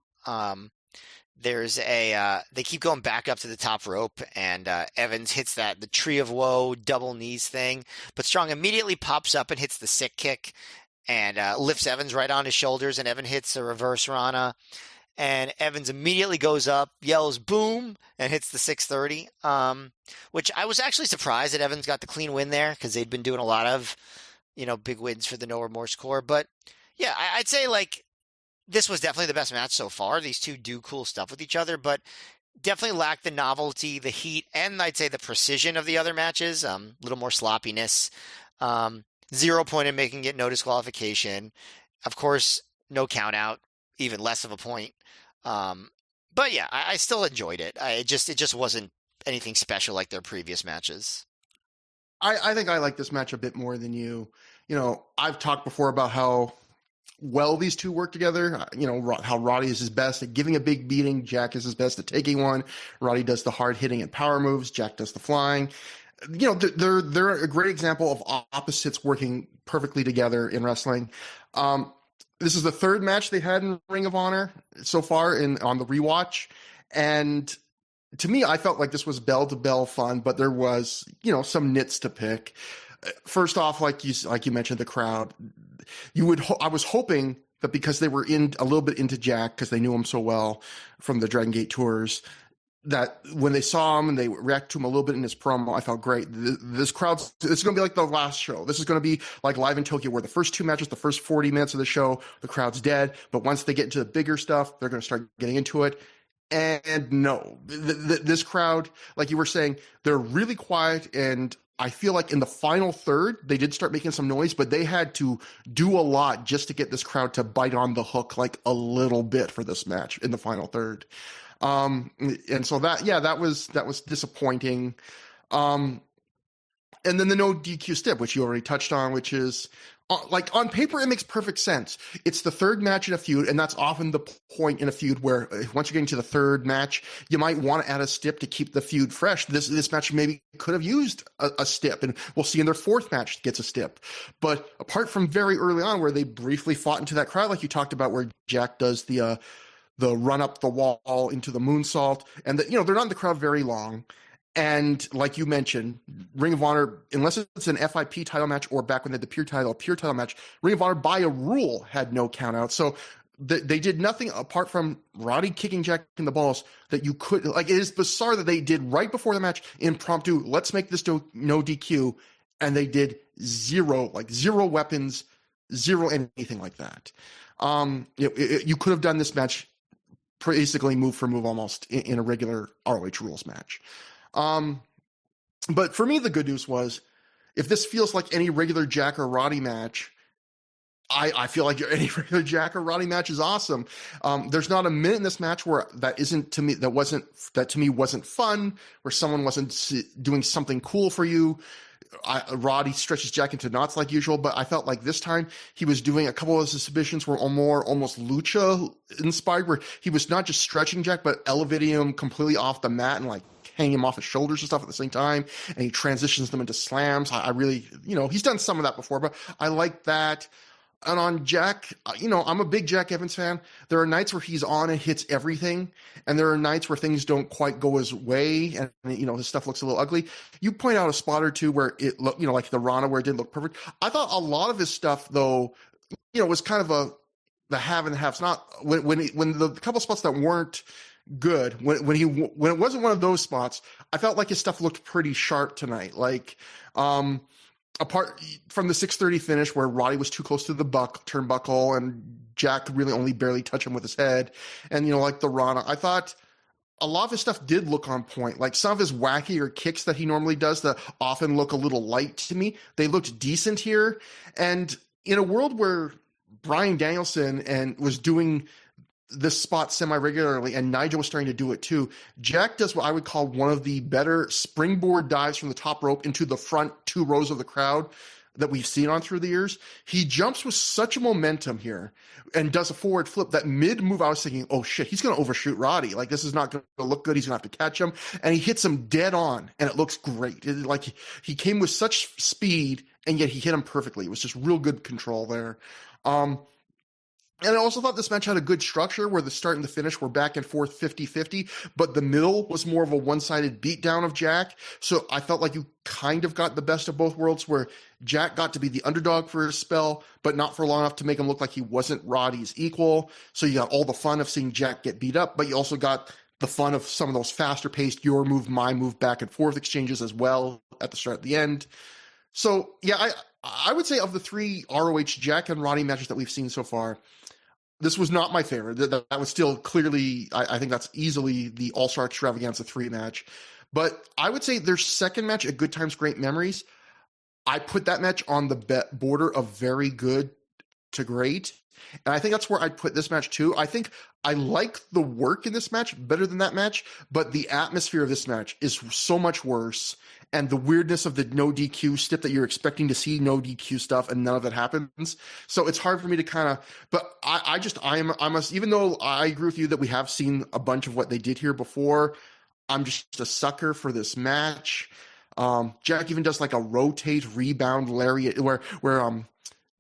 They keep going back up to the top rope, and Evans hits the Tree of Woe double knees thing, but Strong immediately pops up and hits the sick kick and lifts Evans right on his shoulders, and Evans hits a reverse Rana, and Evans immediately goes up, yells boom, and hits the 630, which I was actually surprised that Evans got the clean win there, because they'd been doing a lot of big wins for the No Remorse Corps. But yeah, I'd say this was definitely the best match so far. These two do cool stuff with each other, but definitely lack the novelty, the heat, and I'd say the precision of the other matches. A little more sloppiness. 0 point in making it no disqualification. Of course, no count out, even less of a point. But yeah, I still enjoyed it. It just wasn't anything special like their previous matches. I think I like this match a bit more than you. I've talked before about how well these two work together. How Roddy is his best at giving a big beating. Jack is his best at taking one. Roddy does the hard hitting and power moves. Jack does the flying. They're a great example of opposites working perfectly together in wrestling. This is the third match they had in Ring of Honor so far on the rewatch. And to me, I felt like this was bell to bell fun, but there was, some nits to pick. First off, like you mentioned, the crowd. I was hoping that because they were in a little bit into Jack because they knew him so well from the Dragon Gate tours, that when they saw him and they react to him a little bit in his promo, I felt great. This is going to be like the last show. This is going to be like Live in Tokyo, where the first two matches, the first 40 minutes of the show, the crowd's dead. But once they get into the bigger stuff, they're going to start getting into it. And no, this crowd, like you were saying, they're really quiet. And I feel like in the final third, they did start making some noise, but they had to do a lot just to get this crowd to bite on the hook like a little bit for this match in the final third. And so that was disappointing. And then the no DQ stip, which you already touched on, which is like on paper, it makes perfect sense. It's the third match in a feud, and that's often the point in a feud where once you're getting to the third match, you might want to add a stip to keep the feud fresh. This match maybe could have used a stip, and we'll see in their fourth match gets a stip. But apart from very early on, where they briefly fought into that crowd, like you talked about, where Jack does the run up the wall into the moonsault, and they're not in the crowd very long. And like you mentioned, Ring of Honor, unless it's an FIP title match or back when they had the pure title match, Ring of Honor by a rule had no count out. So they did nothing apart from Roddy kicking Jack in the balls that you could, like, it is bizarre that they did right before the match, impromptu, let's make this no DQ. And they did zero weapons, zero anything like that. You could have done this match basically move for move almost in a regular ROH rules match. But for me, the good news was, if this feels like any regular Jack or Roddy match, I feel like any regular Jack or Roddy match is awesome. There's not a minute in this match where that to me wasn't fun, where someone wasn't doing something cool for you. Roddy stretches Jack into knots like usual, but I felt like this time he was doing a couple of his submissions were more almost lucha inspired, where he was not just stretching Jack, but elevating him completely off the mat and like hanging him off his shoulders and stuff at the same time. And he transitions them into slams. I really, he's done some of that before, but I like that. And on Jack, I'm a big Jack Evans fan. There are nights where he's on and hits everything, and there are nights where things don't quite go his way, and his stuff looks a little ugly. You point out a spot or two where it looked, like the Rana, where it did look perfect. I thought a lot of his stuff, though, was kind of the have and the haves. Not when the couple spots that weren't good, when it wasn't one of those spots, I felt like his stuff looked pretty sharp tonight. Like, apart from the 6:30 finish where Roddy was too close to the turnbuckle and Jack could really only barely touch him with his head, and like the Rana, I thought a lot of his stuff did look on point. Like some of his wackier kicks that he normally does that often look a little light to me, they looked decent here. And in a world where Bryan Danielson was doing this spot semi-regularly, and Nigel was starting to do it too, Jack does what I would call one of the better springboard dives from the top rope into the front two rows of the crowd that we've seen on through the years. He jumps with such a momentum here and does a forward flip that mid-move I was thinking, oh shit, he's going to overshoot Roddy. Like, this is not going to look good. He's going to have to catch him. And he hits him dead on, and it looks great. He came with such speed, and yet he hit him perfectly. It was just real good control there. And I also thought this match had a good structure where the start and the finish were back and forth 50-50, but the middle was more of a one-sided beatdown of Jack. So I felt like you kind of got the best of both worlds, where Jack got to be the underdog for a spell, but not for long enough to make him look like he wasn't Roddy's equal. So you got all the fun of seeing Jack get beat up, but you also got the fun of some of those faster-paced your move, my move, back and forth exchanges as well at the start, at the end. So yeah, I would say of the three ROH Jack and Roddy matches that we've seen so far, this was not my favorite. That was still clearly, I think that's easily the All-Star Extravaganza 3 match. But I would say their second match, at Good Times, Great Memories, I put that match on the border of very good to great. And I think that's where I'd put this match too. I think I like the work in this match better than that match, but the atmosphere of this match is so much worse. And the weirdness of the no DQ stip that you're expecting to see no DQ stuff, and none of it happens. So it's hard for me to kind of, but even though I agree with you that we have seen a bunch of what they did here before, I'm just a sucker for this match. Jack even does like a rotate rebound lariat where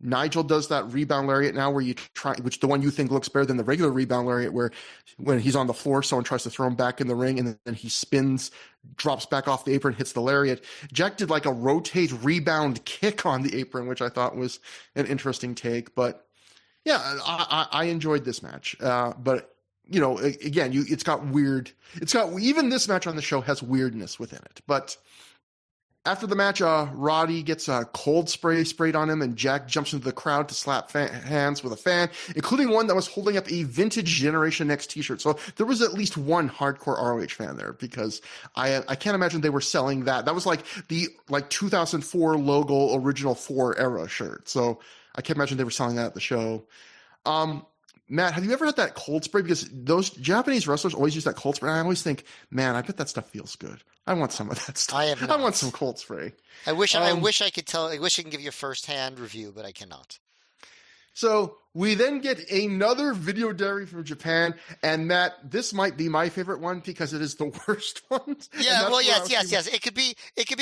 Nigel does that rebound lariat now, where you try, which the one you think looks better than the regular rebound lariat, where when he's on the floor, someone tries to throw him back in the ring, and then he spins, drops back off the apron, hits the lariat. Jack did like a rotate rebound kick on the apron, which I thought was an interesting take. But yeah, I enjoyed this match. But again, it's got even this match on the show has weirdness within it. But after the match, Roddy gets a cold spray sprayed on him, and Jack jumps into the crowd to slap hands with a fan, including one that was holding up a Vintage Generation X t-shirt. So there was at least one hardcore ROH fan there, because I can't imagine they were selling that. That was like the 2004 logo original 4 era shirt. So I can't imagine they were selling that at the show. Matt, have you ever had that cold spray? Because those Japanese wrestlers always use that cold spray. I always think, man, I bet that stuff feels good. I want some of that stuff. I have I want some not. cold spray. I Um, wish I could tell. I wish I can give you a first-hand review, but I cannot. So we then get another video diary from Japan, and Matt, this might be my favorite one because it is the worst one. Yeah, well, yes. It could be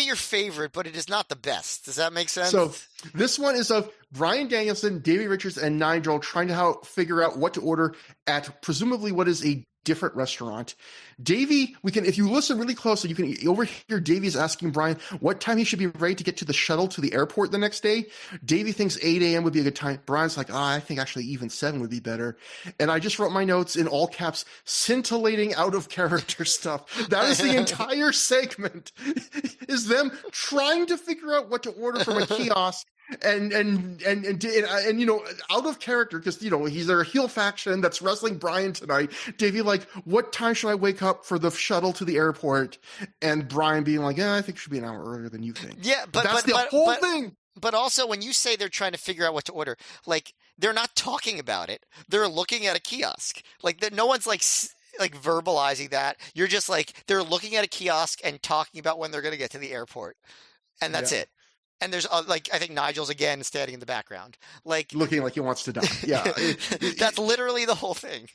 your favorite, but it is not the best. Does that make So sense? this one is of Brian Danielson, Davey Richards, and Nigel trying to figure out what to order at presumably what is a different restaurant. Davey, if you listen really closely, you can overhear Davey's asking Brian what time he should be ready to get to the shuttle to the airport the next day. Davey thinks 8 a.m. would be a good time. Brian's like, I think actually even 7 would be better. And I just wrote my notes in all caps, scintillating out of character stuff. That is the entire segment, is them trying to figure out what to order from a kiosk. And you know, out of character, because you know he's a heel faction that's wrestling Brian tonight. Davey like, what time should I wake up for the shuttle to the airport? And Brian being like, I think it should be an hour earlier than you think. Yeah, That's the whole thing. But also, when you say they're trying to figure out what to order, like they're not talking about it. They're looking at a kiosk. Like no one's like verbalizing that. You're just like they're looking at a kiosk and talking about when they're going to get to the airport, and that's it. And there's like I think Nigel's again standing in the background, like looking like he wants to die. Yeah, that's literally the whole thing.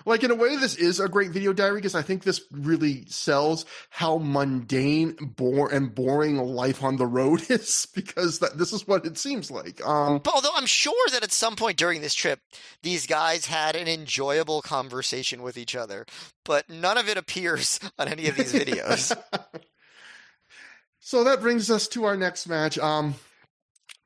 Like in a way, this is a great video diary because I think this really sells how mundane, boring life on the road is. Because this is what it seems like. But although I'm sure that at some point during this trip, these guys had an enjoyable conversation with each other, but none of it appears on any of these videos. So that brings us to our next match.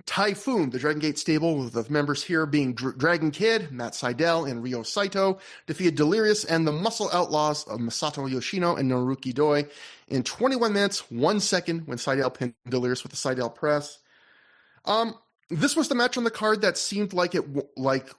Typhoon, the Dragon Gate stable, with the members here being Dragon Kid, Matt Sydal, and Ryo Saito, defeated Delirious and the Muscle Outlaws of Masato Yoshino and Naruki Doi in 21 minutes, 1 second when Sydal pinned Delirious with the Sydal press. This was the match on the card that seemed like it was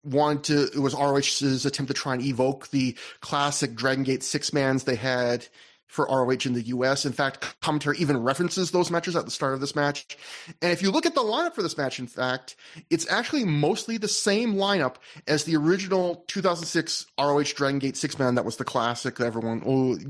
ROH's attempt to try and evoke the classic Dragon Gate six-mans they had for ROH in the US. In fact, commentary even references those matches at the start of this match. And if you look at the lineup for this match, in fact, it's actually mostly the same lineup as the original 2006 ROH Dragon Gate six-man that was the classic that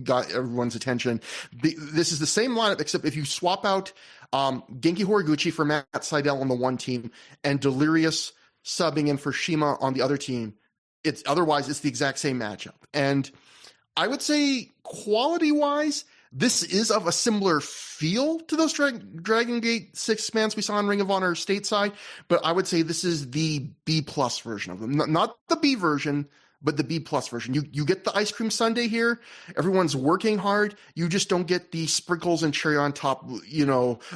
got everyone's attention. This is the same lineup, except if you swap out Genki Horiguchi for Matt Sydal on the one team and Delirious subbing in for Shima on the other team, it's the exact same matchup. And I would say quality-wise, this is of a similar feel to those Dragon Gate six-mans we saw in Ring of Honor stateside, but I would say this is the B-plus version of them. Not the B version, but the B-plus version. You get the ice cream sundae here. Everyone's working hard. You just don't get the sprinkles and cherry on top,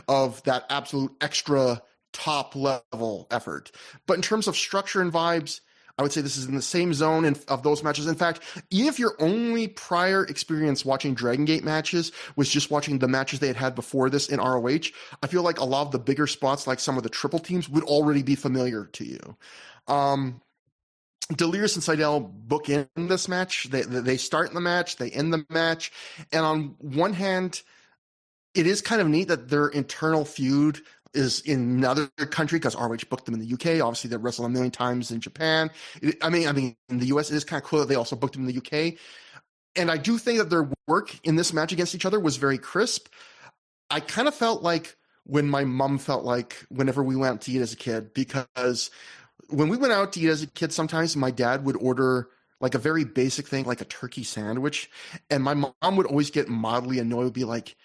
of that absolute extra top-level effort. But in terms of structure and vibes, I would say this is in the same zone of those matches. In fact, even if your only prior experience watching Dragon Gate matches was just watching the matches they had before this in ROH, I feel like a lot of the bigger spots, like some of the triple teams, would already be familiar to you. Delirious and Sydal book in this match. They start in the match, they end the match. And on one hand, it is kind of neat that their internal feud is in another country because ROH booked them in the UK. Obviously, they wrestled a million times in Japan. I mean, in the US, it is kind of cool that they also booked them in the UK. And I do think that their work in this match against each other was very crisp. I kind of felt like when my mom felt like whenever we went out to eat as a kid, because when we went out to eat as a kid, sometimes my dad would order like a very basic thing, like a turkey sandwich. And my mom would always get mildly annoyed, would be like,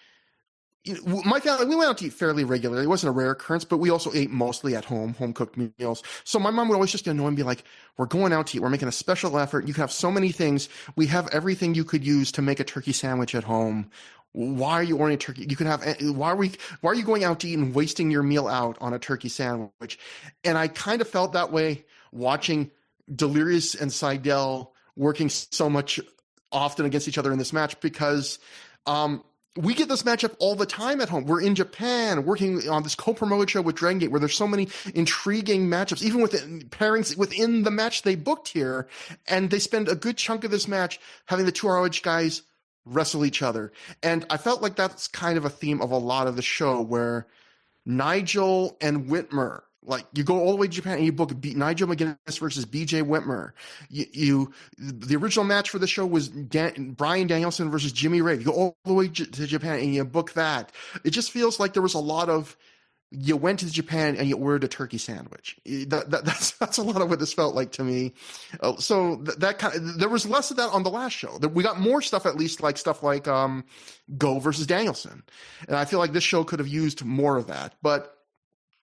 my family, we went out to eat fairly regularly. It wasn't a rare occurrence, but we also ate mostly at home cooked meals. So my mom would always just get annoyed and be like, we're going out to eat. We're making a special effort. You can have so many things. We have everything you could use to make a turkey sandwich at home. Why are you ordering a turkey? You can have, why are you going out to eat and wasting your meal out on a turkey sandwich? And I kind of felt that way watching Delirious and Sydal working so much often against each other in this match because, we get this matchup all the time at home. We're in Japan working on this co-promoted show with Dragon Gate where there's so many intriguing matchups, even with pairings within the match they booked here. And they spend a good chunk of this match having the two ROH guys wrestle each other. And I felt like that's kind of a theme of a lot of the show where Nigel and Whitmer Like you go all the way to Japan and you book Nigel McGuinness versus BJ Whitmer. The original match for the show was Bryan Danielson versus Jimmy Rave. You go all the way to Japan and you book that. It just feels like there was a lot of, you went to Japan and you ordered a turkey sandwich. That's a lot of what this felt like to me. There was less of that on the last show. We got more stuff, at least like stuff like Go versus Danielson, and I feel like this show could have used more of that. But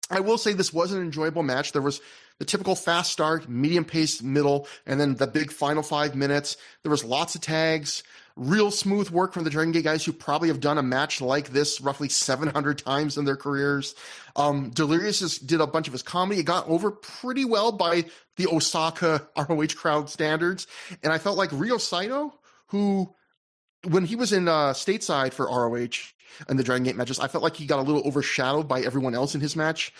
I will say this was an enjoyable match. There was the typical fast start, medium pace middle, and then the big final 5 minutes. There was lots of tags. Real smooth work from the Dragon Gate guys who probably have done a match like this roughly 700 times in their careers. Delirious did a bunch of his comedy. It got over pretty well by the Osaka ROH crowd standards. And I felt like Ryo Saito, who, when he was in stateside for ROH and the Dragon Gate matches, I felt like he got a little overshadowed by everyone else in his match.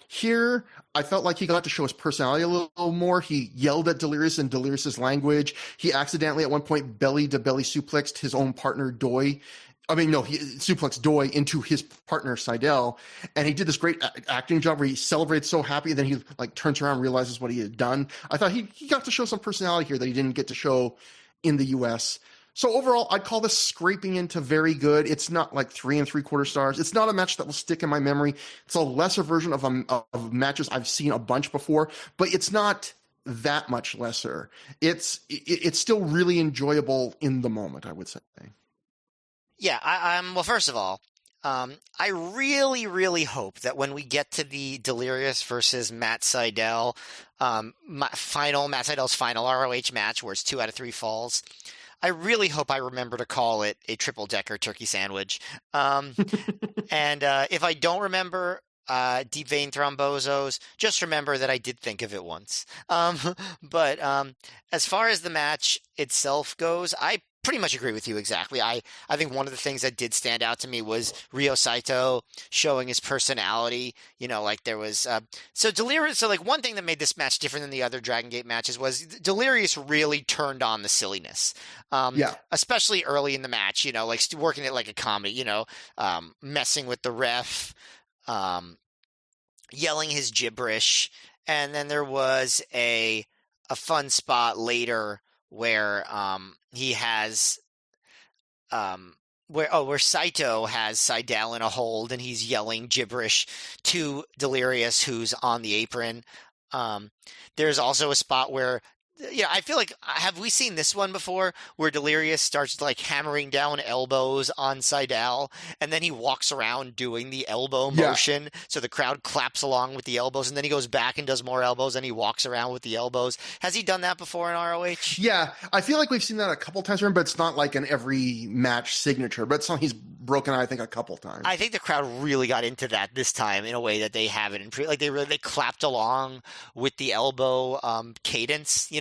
Here, I felt like he got to show his personality a little more. He yelled at Delirious in Delirious's language. He accidentally at one point belly-to-belly suplexed his own partner, Doi. He suplexed Doi into his partner, Seidel, and he did this great acting job where he celebrates so happy, and then he like turns around and realizes what he had done. I thought he got to show some personality here that he didn't get to show in the U.S. So overall, I'd call this scraping into very good. It's not like 3 3/4 stars. It's not a match that will stick in my memory. It's a lesser version of matches I've seen a bunch before, but it's not that much lesser. It's still really enjoyable in the moment, I would say. Yeah, well, first of all, I really, really hope that when we get to the Delirious versus Matt Sydal Matt Sydal's final ROH match, where it's 2 out of 3 falls, I really hope I remember to call it a triple-decker turkey sandwich. And if I don't remember deep vein thrombosos, just remember that I did think of it once. But as far as the match itself goes, I pretty much agree with you exactly. I think one of the things that did stand out to me was Ryo Saito showing his personality. Like there was so Delirious. So like one thing that made this match different than the other Dragon Gate matches was Delirious really turned on the silliness. Especially early in the match. Like working it like a comedy. Messing with the ref, yelling his gibberish, and then there was a fun spot later where he has where Saito has Sydal in a hold and he's yelling gibberish to Delirious, who's on the apron. There's also a spot where I feel like, have we seen this one before where Delirious starts like hammering down elbows on Sydal and then he walks around doing the elbow motion so the crowd claps along with the elbows, and then he goes back and does more elbows and he walks around with the elbows. Has he done that before in ROH? Yeah, I feel like we've seen that a couple times, but it's not like an every match signature, but it's something he's broken out, I think, a couple times. I think the crowd really got into that this time in a way that they haven't. They clapped along with the elbow cadence,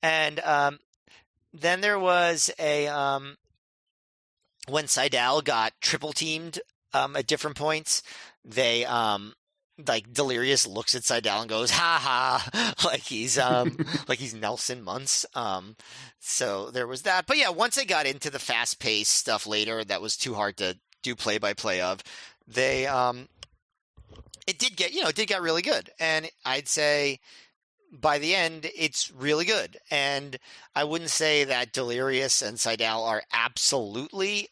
and then there was a when Sydal got triple teamed at different points, they like Delirious looks at Sydal and goes, "Ha ha," like he's Nelson Muntz. So there was that. But yeah, once they got into the fast paced stuff later, that was too hard to do play by play of. They it did get really good, and I'd say by the end, it's really good. And I wouldn't say that Delirious and Sydal are absolutely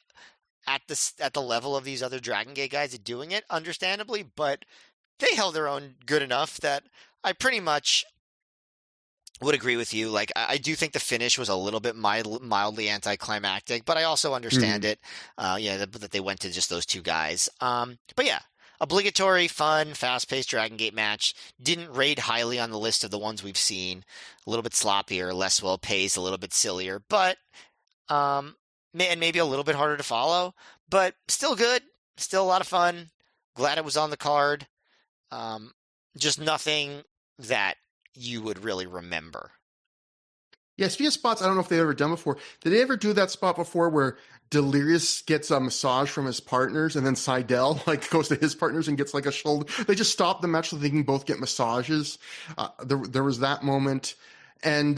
at the level of these other Dragon Gate guys at doing it, understandably, but they held their own good enough that I pretty much would agree with you. Like, I do think the finish was a little bit mildly anticlimactic, but I also understand it. That they went to just those two guys. But yeah. Obligatory, fun, fast-paced Dragon Gate match. Didn't rate highly on the list of the ones we've seen. A little bit sloppier, less well-paced, a little bit sillier, but and maybe a little bit harder to follow. But still good, still a lot of fun. Glad it was on the card. Just nothing that you would really remember. Yeah, speaking of spots, I don't know if they've ever done before. Did they ever do that spot before where Delirious gets a massage from his partners and then Sydal like goes to his partners and gets like a shoulder? They just stop the match so they can both get massages. There was that moment. And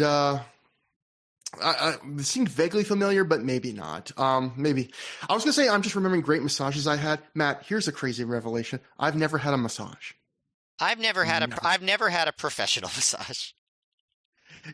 It seemed vaguely familiar, but maybe not. Maybe. I was gonna say I'm just remembering great massages I had. Matt, here's a crazy revelation. I've never had a massage. Never. I've never had a professional massage.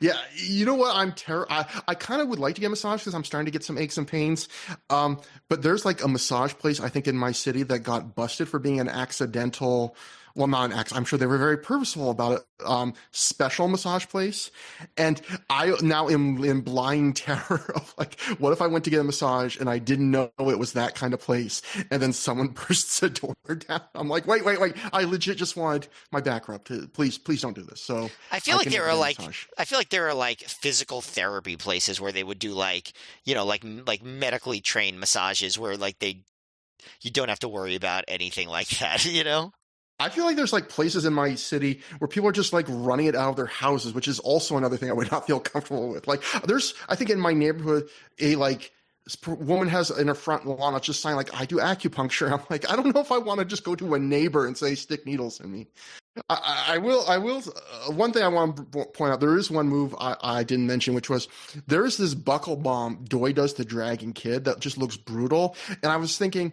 Yeah, you know what? I kind of would like to get a massage because I'm starting to get some aches and pains. But there's like a massage place I think in my city that got busted for being an accidental, well, not an accident. I'm sure they were very purposeful about it. Special massage place, and I now am in blind terror of like, what if I went to get a massage and I didn't know it was that kind of place, and then someone bursts the door down. I'm like, wait, wait, wait! I legit just wanted my back rubbed. Please, please don't do this. So I feel like can there never are get a like massage. I feel like there are like physical therapy places where they would do like, you know, like medically trained massages where like they you don't have to worry about anything like that, you know? I feel like there's like places in my city where people are just like running it out of their houses, which is also another thing I would not feel comfortable with. Like there's, I think in my neighborhood, a like woman has in her front lawn, it's just sign like, I do acupuncture. I'm like, I don't know if I want to just go to a neighbor and say, stick needles in me. I will. One thing I want to point out, there is one move I didn't mention, which was there's this buckle bomb Doi does to Dragon Kid that just looks brutal. And I was thinking,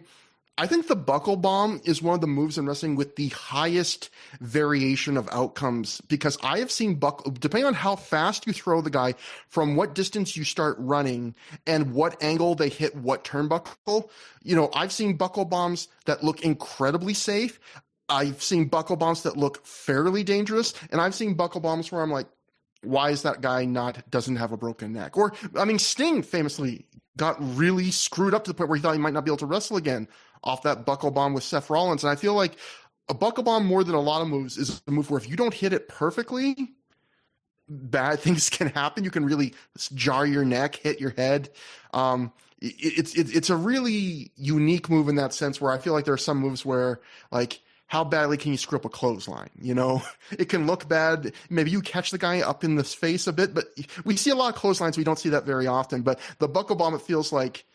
I think the buckle bomb is one of the moves in wrestling with the highest variation of outcomes because I have seen buckle, depending on how fast you throw the guy, from what distance you start running, and what angle they hit what turnbuckle. You know, I've seen buckle bombs that look incredibly safe. I've seen buckle bombs that look fairly dangerous, and I've seen buckle bombs where I'm like, why is that guy doesn't have a broken neck? Or, I mean, Sting famously got really screwed up to the point where he thought he might not be able to wrestle again off that buckle bomb with Seth Rollins. And I feel like a buckle bomb, more than a lot of moves, is a move where if you don't hit it perfectly, bad things can happen. You can really jar your neck, hit your head. It's a really unique move in that sense where I feel like there are some moves where, like, how badly can you screw up a clothesline? You know, it can look bad. Maybe you catch the guy up in the face a bit, but we see a lot of clotheslines. We don't see that very often. But the buckle bomb, it feels like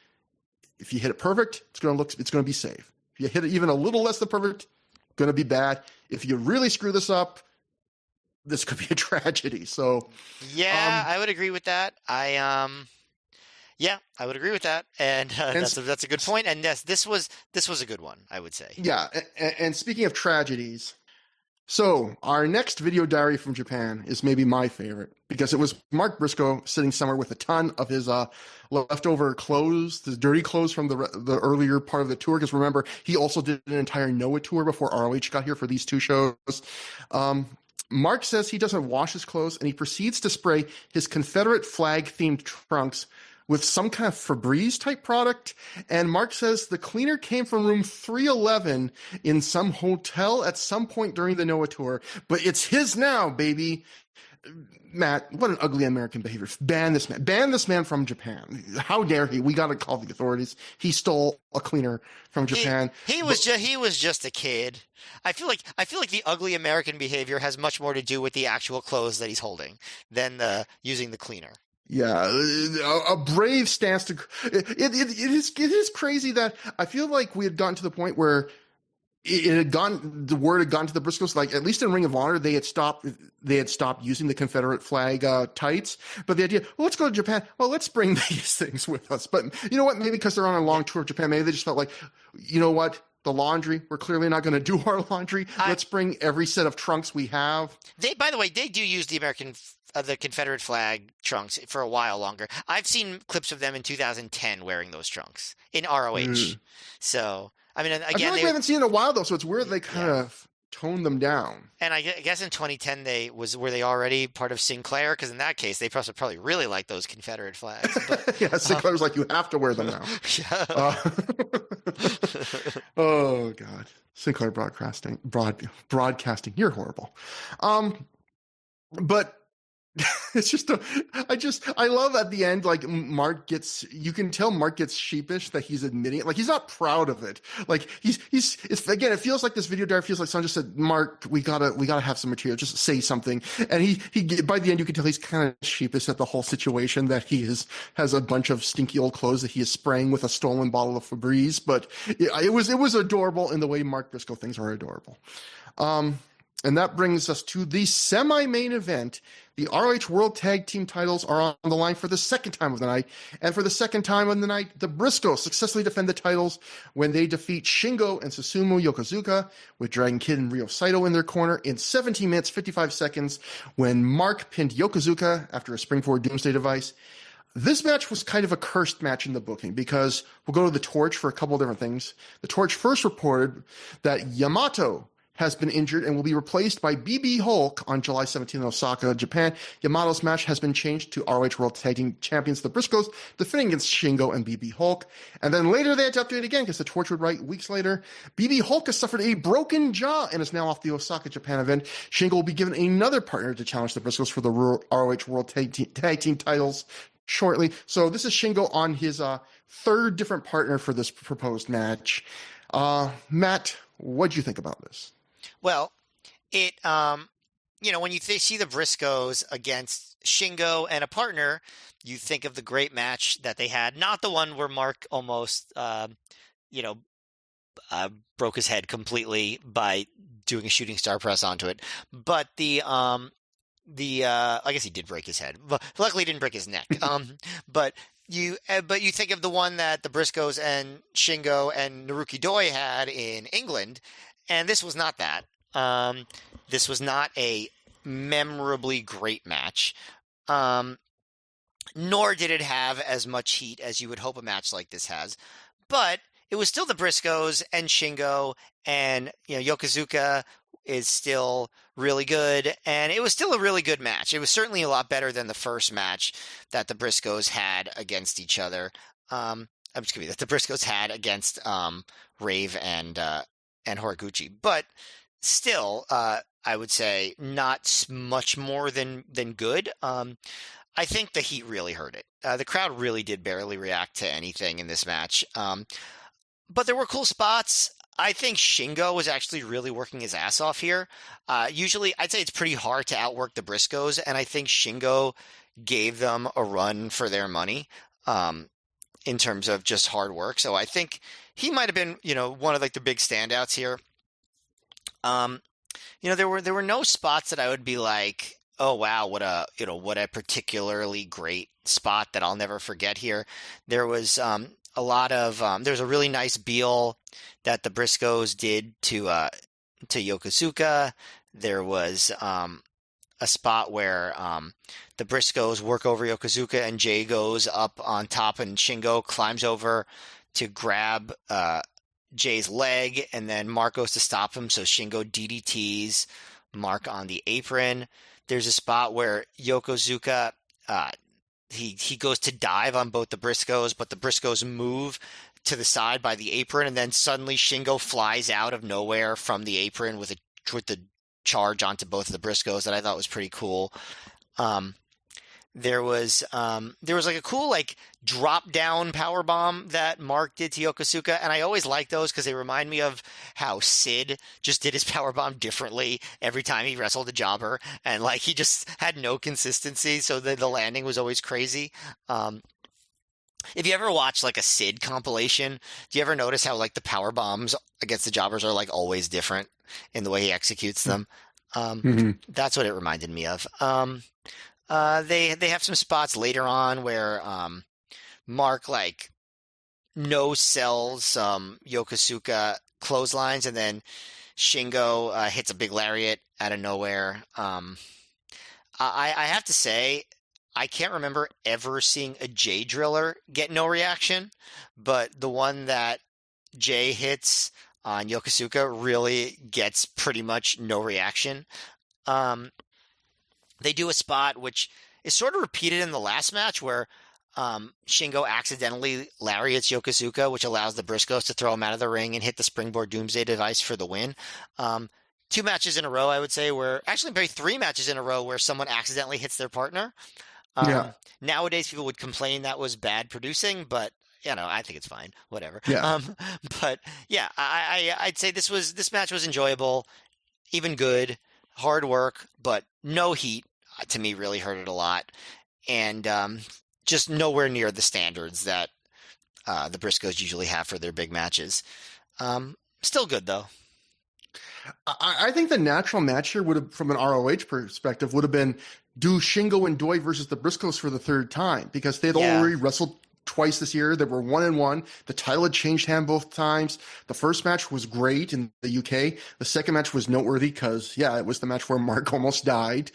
if you hit it perfect, it's going to be safe. If you hit it even a little less than perfect, going to be bad. If you really screw this up, this could be a tragedy. So, yeah, I would agree with that. Yeah, I would agree with that, and that's a good point. And yes, this was a good one, I would say. Yeah, and speaking of tragedies, so our next video diary from Japan is maybe my favorite because it was Mark Briscoe sitting somewhere with a ton of his leftover clothes, the dirty clothes from the earlier part of the tour. Because remember, he also did an entire Noah tour before ROH got here for these two shows. Mark says he doesn't wash his clothes, and he proceeds to spray his Confederate flag-themed trunks with some kind of Febreze type product. And Mark says the cleaner came from room 311 in some hotel at some point during the Noah tour, but it's his now, baby. Matt, what an ugly American behavior. Ban this man. Ban this man from Japan. How dare he? We got to call the authorities. He stole a cleaner from Japan. He was just a kid. I feel like the ugly American behavior has much more to do with the actual clothes that he's holding than using the cleaner. Yeah, a brave stance to it is crazy that I feel like we had gotten to the point where the word had gone to the Briscoes, like at least in Ring of Honor they had stopped using the Confederate flag tights, but the idea, well, let's go to Japan, well, let's bring these things with us. But you know what, maybe because they're on a long tour of Japan, maybe they just felt like, you know what, the laundry, we're clearly not going to do our laundry, let's bring every set of trunks we have. By the way, they do use the Confederate flag trunks for a while longer. I've seen clips of them in 2010 wearing those trunks in ROH. So, I mean, again, I feel like we haven't seen it in a while though, so it's weird they kind of toned them down. And I guess in 2010 were they already part of Sinclair? Because in that case, they probably really like those Confederate flags. But, yeah, Sinclair's like, you have to wear them now. Oh God, Sinclair broadcasting, you're horrible. But it's just I love at the end, like you can tell Mark gets sheepish that he's admitting it. Like he's not proud of it. Like it's again, it feels like this video diary feels like someone just said, Mark, we gotta have some material, just say something. And he by the end, you can tell he's kind of sheepish at the whole situation, that he has a bunch of stinky old clothes that he is spraying with a stolen bottle of Febreze. But it was adorable in the way Mark Briscoe things are adorable. And that brings us to the semi-main event. The ROH World Tag Team titles are on the line for the second time of the night. And for the second time of the night, the Briscoes successfully defend the titles when they defeat Shingo and Susumu Yokozuka with Dragon Kid and Ryo Saito in their corner in 17 minutes, 55 seconds when Mark pinned Yokozuka after a springboard doomsday device. This match was kind of a cursed match in the booking because we'll go to the Torch for a couple of different things. The Torch first reported that Yamato has been injured and will be replaced by BB Hulk on July 17th in Osaka, Japan. Yamato's match has been changed to ROH World Tag Team Champions, the Briscoes, defending against Shingo and BB Hulk. And then later they had to update again because the Torch would write weeks later, BB Hulk has suffered a broken jaw and is now off the Osaka, Japan event. Shingo will be given another partner to challenge the Briscoes for the ROH World Tag Team titles shortly. So this is Shingo on his third different partner for this proposed match. Matt, what do you think about this? Well, it when you see the Briscoes against Shingo and a partner, you think of the great match that they had. Not the one where Mark almost broke his head completely by doing a shooting star press onto it, but I guess he did break his head. But luckily, he didn't break his neck. But you think of the one that the Briscoes and Shingo and Naruki Doi had in England, and this was not that. This was not a memorably great match. Nor did it have as much heat as you would hope a match like this has. But it was still the Briscoes and Shingo, and Yokozuka is still really good, and it was still a really good match. It was certainly a lot better than the first match that the Briscoes had against each other. That the Briscoes had against Rave and Horiguchi, but still, I would say not much more than good. I think the heat really hurt it. The crowd really did barely react to anything in this match. But there were cool spots. I think Shingo was actually really working his ass off here. Usually, I'd say it's pretty hard to outwork the Briscoes, and I think Shingo gave them a run for their money in terms of just hard work. So I think he might have been, one of the big standouts here. There were no spots that I would be like, oh wow, what a particularly great spot that I'll never forget here. There was a lot of there's a really nice Beal that the Briscoes did to Yokozuka. There was a spot where the Briscoes work over Yokozuka and Jay goes up on top and Shingo climbs over to grab Jay's leg, and then Mark goes to stop him, so Shingo DDTs Mark on the apron. There's a spot where Yokozuka he goes to dive on both the Briscoes, but the Briscoes move to the side by the apron, and then suddenly Shingo flies out of nowhere from the apron with the charge onto both of the Briscoes that I thought was pretty cool. There was a cool drop down power bomb that Mark did to Yokozuka, and I always like those because they remind me of how Sid just did his power bomb differently every time he wrestled a jobber, and he just had no consistency, so the landing was always crazy. If you ever watch a Sid compilation, do you ever notice how the power bombs against the jobbers are always different in the way he executes them? That's what it reminded me of. They have some spots later on where Mark no sells Yokozuka clotheslines, and then Shingo hits a big lariat out of nowhere. I have to say, I can't remember ever seeing a Jay Driller get no reaction, but the one that Jay hits on Yokozuka really gets pretty much no reaction. They do a spot which is sort of repeated in the last match where Shingo accidentally lariats Yokozuka, which allows the Briscoes to throw him out of the ring and hit the springboard doomsday device for the win. 2 matches in a row, I would say, maybe 3 matches in a row where someone accidentally hits their partner. Nowadays, people would complain that was bad producing, but I think it's fine. Whatever. Yeah. But yeah, I'd say this match was enjoyable, even good, hard work, but no heat. To me, really hurt it a lot, and just nowhere near the standards that the Briscoes usually have for their big matches. Still good though. I think the natural match here would have, from an ROH perspective, would have been do Shingo and Doi versus the Briscoes for the third time because they'd Yeah. already wrestled twice this year. They were 1-1. The title had changed hand both times. The first match was great in the UK. The second match was noteworthy because, yeah, it was the match where Mark almost died.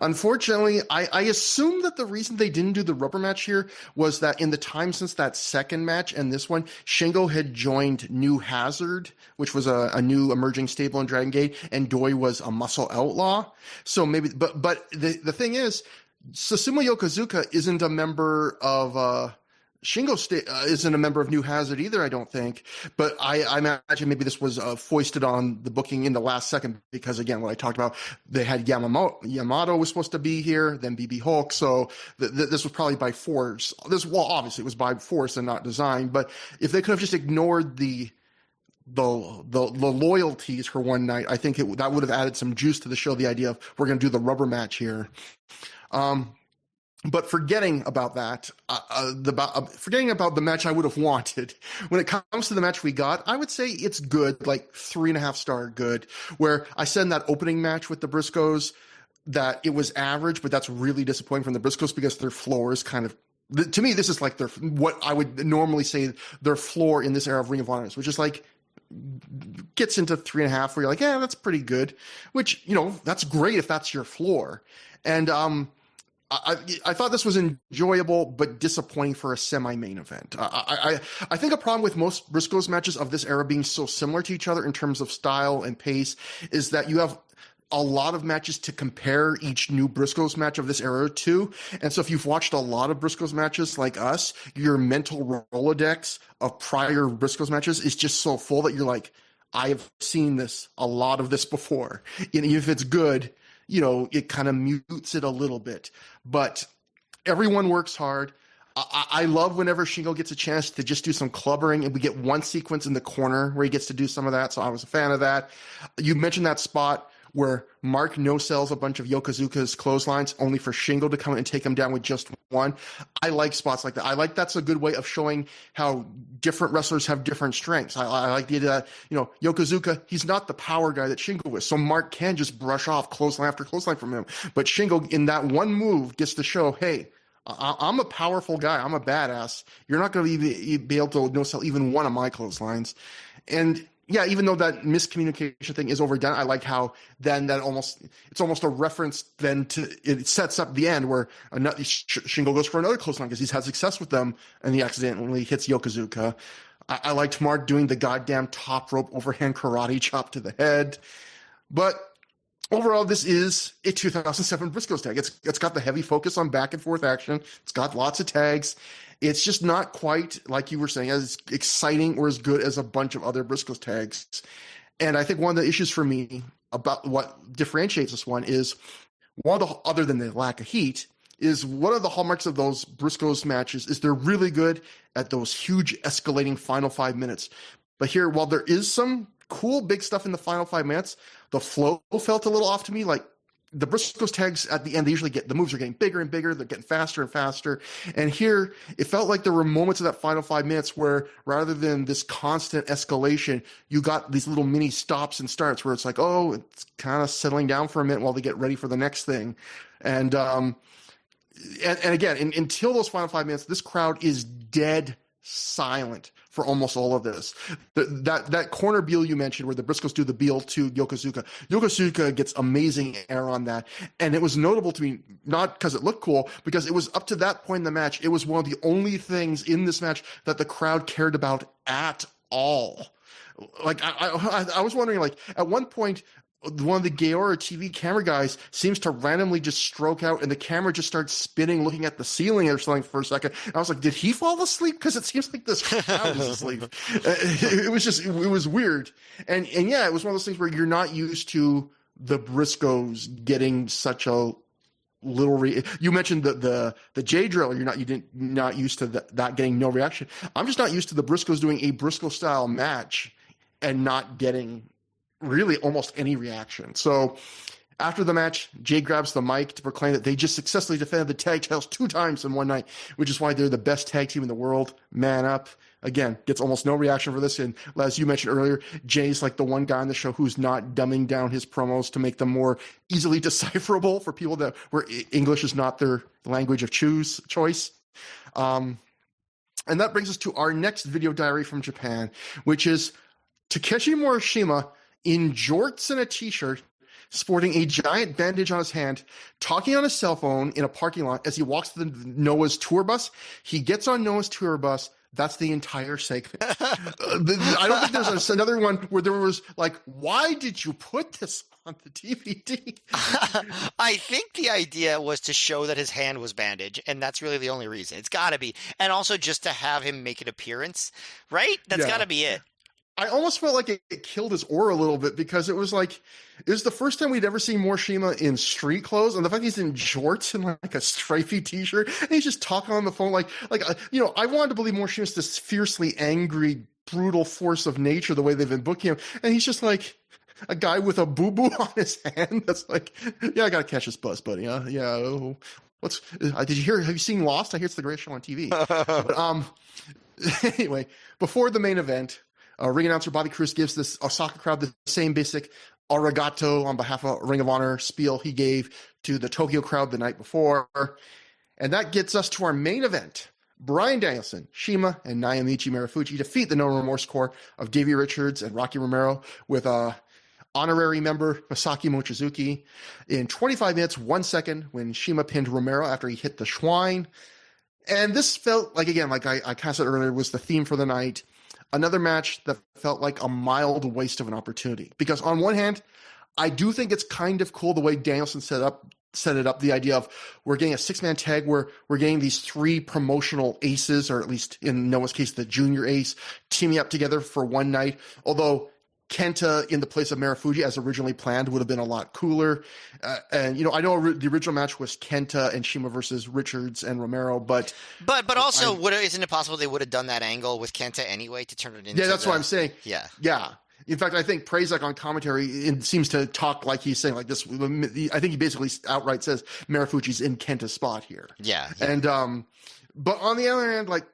Unfortunately, I assume that the reason they didn't do the rubber match here was that in the time since that second match and this one, Shingo had joined New Hazard, which was a new emerging stable in Dragon Gate, and Doi was a muscle outlaw. So maybe, but the thing is, Susumu Yokozuka isn't a member of Shingo isn't a member of New Hazard either, I don't think. But I imagine maybe this was foisted on the booking in the last second because, again, what I talked about, they had Yamato was supposed to be here, then BB Hulk. So this was probably by force. Obviously, it was by force and not design. But if they could have just ignored the loyalties for one night, I think that would have added some juice to the show. The idea of we're going to do the rubber match here. But forgetting about that, forgetting about the match I would have wanted, when it comes to the match we got, I would say it's good, like 3.5-star good, where I said in that opening match with the Briscoes that it was average, but that's really disappointing from the Briscoes because their floor is kind of, to me, this is like what I would normally say their floor in this era of Ring of Honor is, which is like, gets into 3.5 where you're like, yeah, that's pretty good, which, that's great if that's your floor. And, I thought this was enjoyable, but disappointing for a semi-main event. I think a problem with most Briscoes matches of this era being so similar to each other in terms of style and pace is that you have a lot of matches to compare each new Briscoes match of this era to. And so if you've watched a lot of Briscoes matches like us, your mental Rolodex of prior Briscoes matches is just so full that you're like, I have seen a lot of this before. And if it's good, it kind of mutes it a little bit. But everyone works hard. I love whenever Shingo gets a chance to just do some clubbering, and we get one sequence in the corner where he gets to do some of that. So I was a fan of that. You mentioned that spot where Mark no-sells a bunch of Yokozuka's clotheslines only for Shingo to come in and take him down with just one. I like spots like that. I like that's a good way of showing how different wrestlers have different strengths. I like the idea that, Yokozuka, he's not the power guy that Shingo is. So Mark can just brush off clothesline after clothesline from him. But Shingo, in that one move, gets to show, hey, I'm a powerful guy. I'm a badass. You're not going to be able to no-sell even one of my clotheslines. And yeah, even though that miscommunication thing is overdone, I like how then it's almost a reference then it sets up the end where Shingo goes for another clothesline because he's had success with them and he accidentally hits Yokozuka. I liked Mark doing the goddamn top rope overhand karate chop to the head. But overall, this is a 2007 Briscoes tag. It's got the heavy focus on back and forth action. It's got lots of tags. It's just not quite, like you were saying, as exciting or as good as a bunch of other Briscoes tags. And I think one of the issues for me about what differentiates this one is, other than the lack of heat, is one of the hallmarks of those Briscoes matches is they're really good at those huge escalating final 5 minutes. But here, while there is some cool big stuff in the final 5 minutes, the flow felt a little off to me. Like the Briscoes tags at the end, they usually the moves are getting bigger and bigger. They're getting faster and faster. And here, it felt like there were moments of that final 5 minutes where rather than this constant escalation, you got these little mini stops and starts where it's like, oh, it's kind of settling down for a minute while they get ready for the next thing. And again, until those final 5 minutes, this crowd is dead silent for almost all of this. That corner Beal you mentioned where the Briscoes do the Beal to Yokozuka gets amazing air on that. And it was notable to me, not because it looked cool, because it was up to that point in the match, it was one of the only things in this match that the crowd cared about at all. Like, I was wondering, like, at one point, one of the Gaora TV camera guys seems to randomly just stroke out and the camera just starts spinning looking at the ceiling or something for a second. And I was like, did he fall asleep? Because it seems like this crowd is asleep. It was weird. And yeah, it was one of those things where you're not used to the Briscoes getting such a little you mentioned the J drill. You're not used to that getting no reaction. I'm just not used to the Briscoes doing a Briscoe style match and not getting really almost any reaction. So After the match, Jay grabs the mic to proclaim that they just successfully defended the tag titles 2 times in one night, which is why they're the best tag team in the world. Man up. Again, gets almost no reaction for this. And as you mentioned earlier, Jay's like the one guy on the show who's not dumbing down his promos to make them more easily decipherable for people where English is not their language of choice. And that brings us to our next video diary from Japan, which is Takeshi Morishima in jorts and a t-shirt, sporting a giant bandage on his hand, talking on his cell phone in a parking lot as he walks to Noah's tour bus. He gets on Noah's tour bus. That's the entire segment. I don't think there's another one where there was like, why did you put this on the DVD? I think the idea was to show that his hand was bandaged, and that's really the only reason. It's got to be. And also just to have him make an appearance, right? That's got to be it. I almost felt like it killed his aura a little bit because it was the first time we'd ever seen Morishima in street clothes, and the fact he's in jorts and like a stripy t-shirt, and he's just talking on the phone I wanted to believe Morishima's this fiercely angry, brutal force of nature the way they've been booking him, and he's just like a guy with a boo-boo on his hand that's like, yeah, I gotta catch this bus, buddy. Yeah. Have you seen Lost? I hear it's the greatest show on TV. But, anyway, before the main event, ring announcer Bobby Cruz gives this Osaka crowd the same basic arigato on behalf of Ring of Honor spiel he gave to the Tokyo crowd the night before. And that gets us to our main event. Bryan Danielson, CIMA, and Naomichi Marufuji defeat the No Remorse Corps of Davey Richards and Rocky Romero with honorary member Masaki Mochizuki in 25 minutes, 1 second, when CIMA pinned Romero after he hit the Schwein. And this felt like, again, like I kind of said earlier, was the theme for the night. Another match that felt like a mild waste of an opportunity. Because on one hand, I do think it's kind of cool the way Danielson set it up, the idea of we're getting a 6-man tag where we're getting these 3 promotional aces, or at least in Noah's case, the junior ace, teaming up together for one night. Although Kenta in the place of Marufuji, as originally planned, would have been a lot cooler. And I know the original match was Kenta and CIMA versus Richards and Romero, but also, isn't it possible they would have done that angle with Kenta anyway to turn it into? Yeah, that's what I'm saying. Yeah. In fact, I think Prazak on commentary seems to talk like he's saying like this. I think he basically outright says Marufuji's in Kenta's spot here. Yeah. And but on the other hand, like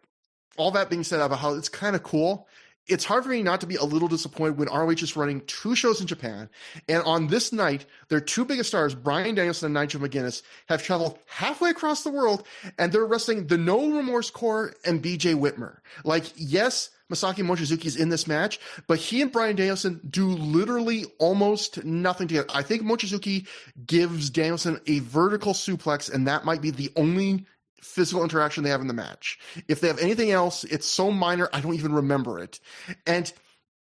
all that being said about how it's kind of cool, it's hard for me not to be a little disappointed when ROH is running 2 shows in Japan, and on this night, their 2 biggest stars, Bryan Danielson and Nigel McGuinness, have traveled halfway across the world, and they're wrestling the No Remorse Corps and BJ Whitmer. Like, yes, Masaki Mochizuki is in this match, but he and Bryan Danielson do literally almost nothing together. I think Mochizuki gives Danielson a vertical suplex, and that might be the only physical interaction they have in the match. If they have anything else, it's so minor, I don't even remember it. And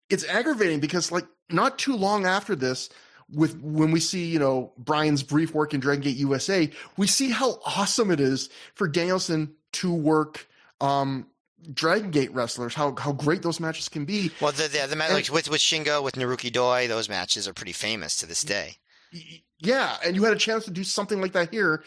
it's aggravating because, like, not too long after this, when we see, Bryan's brief work in Dragon Gate USA, we see how awesome it is for Danielson to work Dragon Gate wrestlers, how great those matches can be. Well, the match with Shingo, with Naruki Doi, those matches are pretty famous to this day. Yeah, and you had a chance to do something like that here.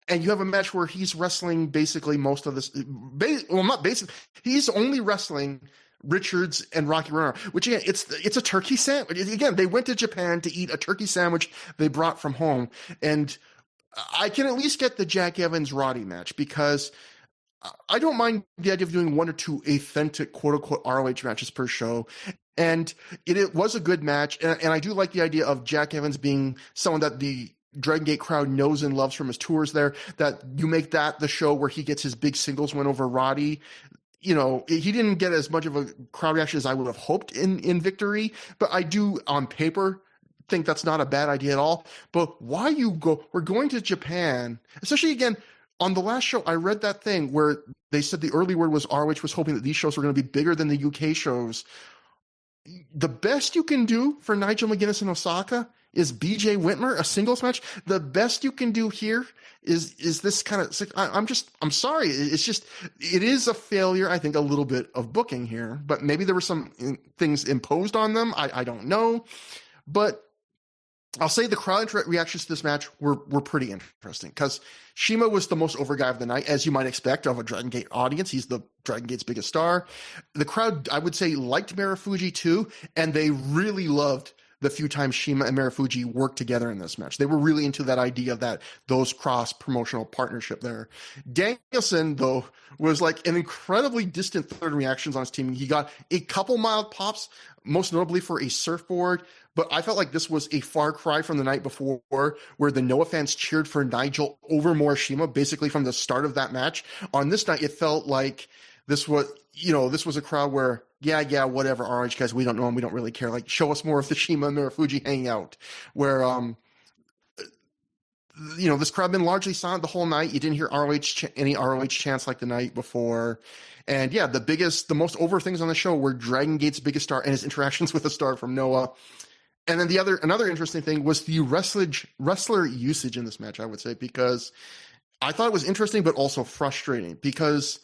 And you have a match where he's wrestling basically most of this. Not basically. He's only wrestling Richards and Rocky Romero, which again, it's a turkey sandwich. Again, they went to Japan to eat a turkey sandwich they brought from home. And I can at least get the Jack Evans Roddy match because I don't mind the idea of doing 1 or 2 authentic quote unquote ROH matches per show. And it was a good match. And I do like the idea of Jack Evans being someone that the Dragon Gate crowd knows and loves from his tours there, that you make that the show where he gets his big singles win over Roddy. He didn't get as much of a crowd reaction as I would have hoped in Victory, but I do on paper think that's not a bad idea at all. But why we're going to Japan, especially again, on the last show, I read that thing where they said the early word was ROH was hoping that these shows were going to be bigger than the UK shows. The best you can do for Nigel McGuinness in Osaka is BJ Whitmer, a singles match. The best you can do here is this kind of, I'm sorry. It is a failure, I think, a little bit of booking here, but maybe there were some things imposed on them. I don't know, but I'll say the crowd reactions to this match were pretty interesting because CIMA was the most over guy of the night, as you might expect of a Dragon Gate audience. He's the Dragon Gate's biggest star. The crowd, I would say, liked Marufuji too, and they really loved the few times Shima and Marufuji worked together in this match. They were really into that idea of those cross promotional partnership there. Danielson, though, was like an incredibly distant third in reactions on his team. He got a couple mild pops, most notably for a surfboard, but I felt like this was a far cry from the night before, where the Noah fans cheered for Nigel over Morishima, basically from the start of that match. On this night, it felt like this was a crowd where, yeah, whatever, ROH guys, we don't know him, we don't really care. Like, show us more of the Shima and Marufuji hanging out. Where, this crowd been largely silent the whole night. You didn't hear any ROH chants like the night before. And yeah, the most over things on the show were Dragon Gate's biggest star and his interactions with a star from Noah. And then another interesting thing was the wrestler usage in this match, I would say, because I thought it was interesting, but also frustrating, because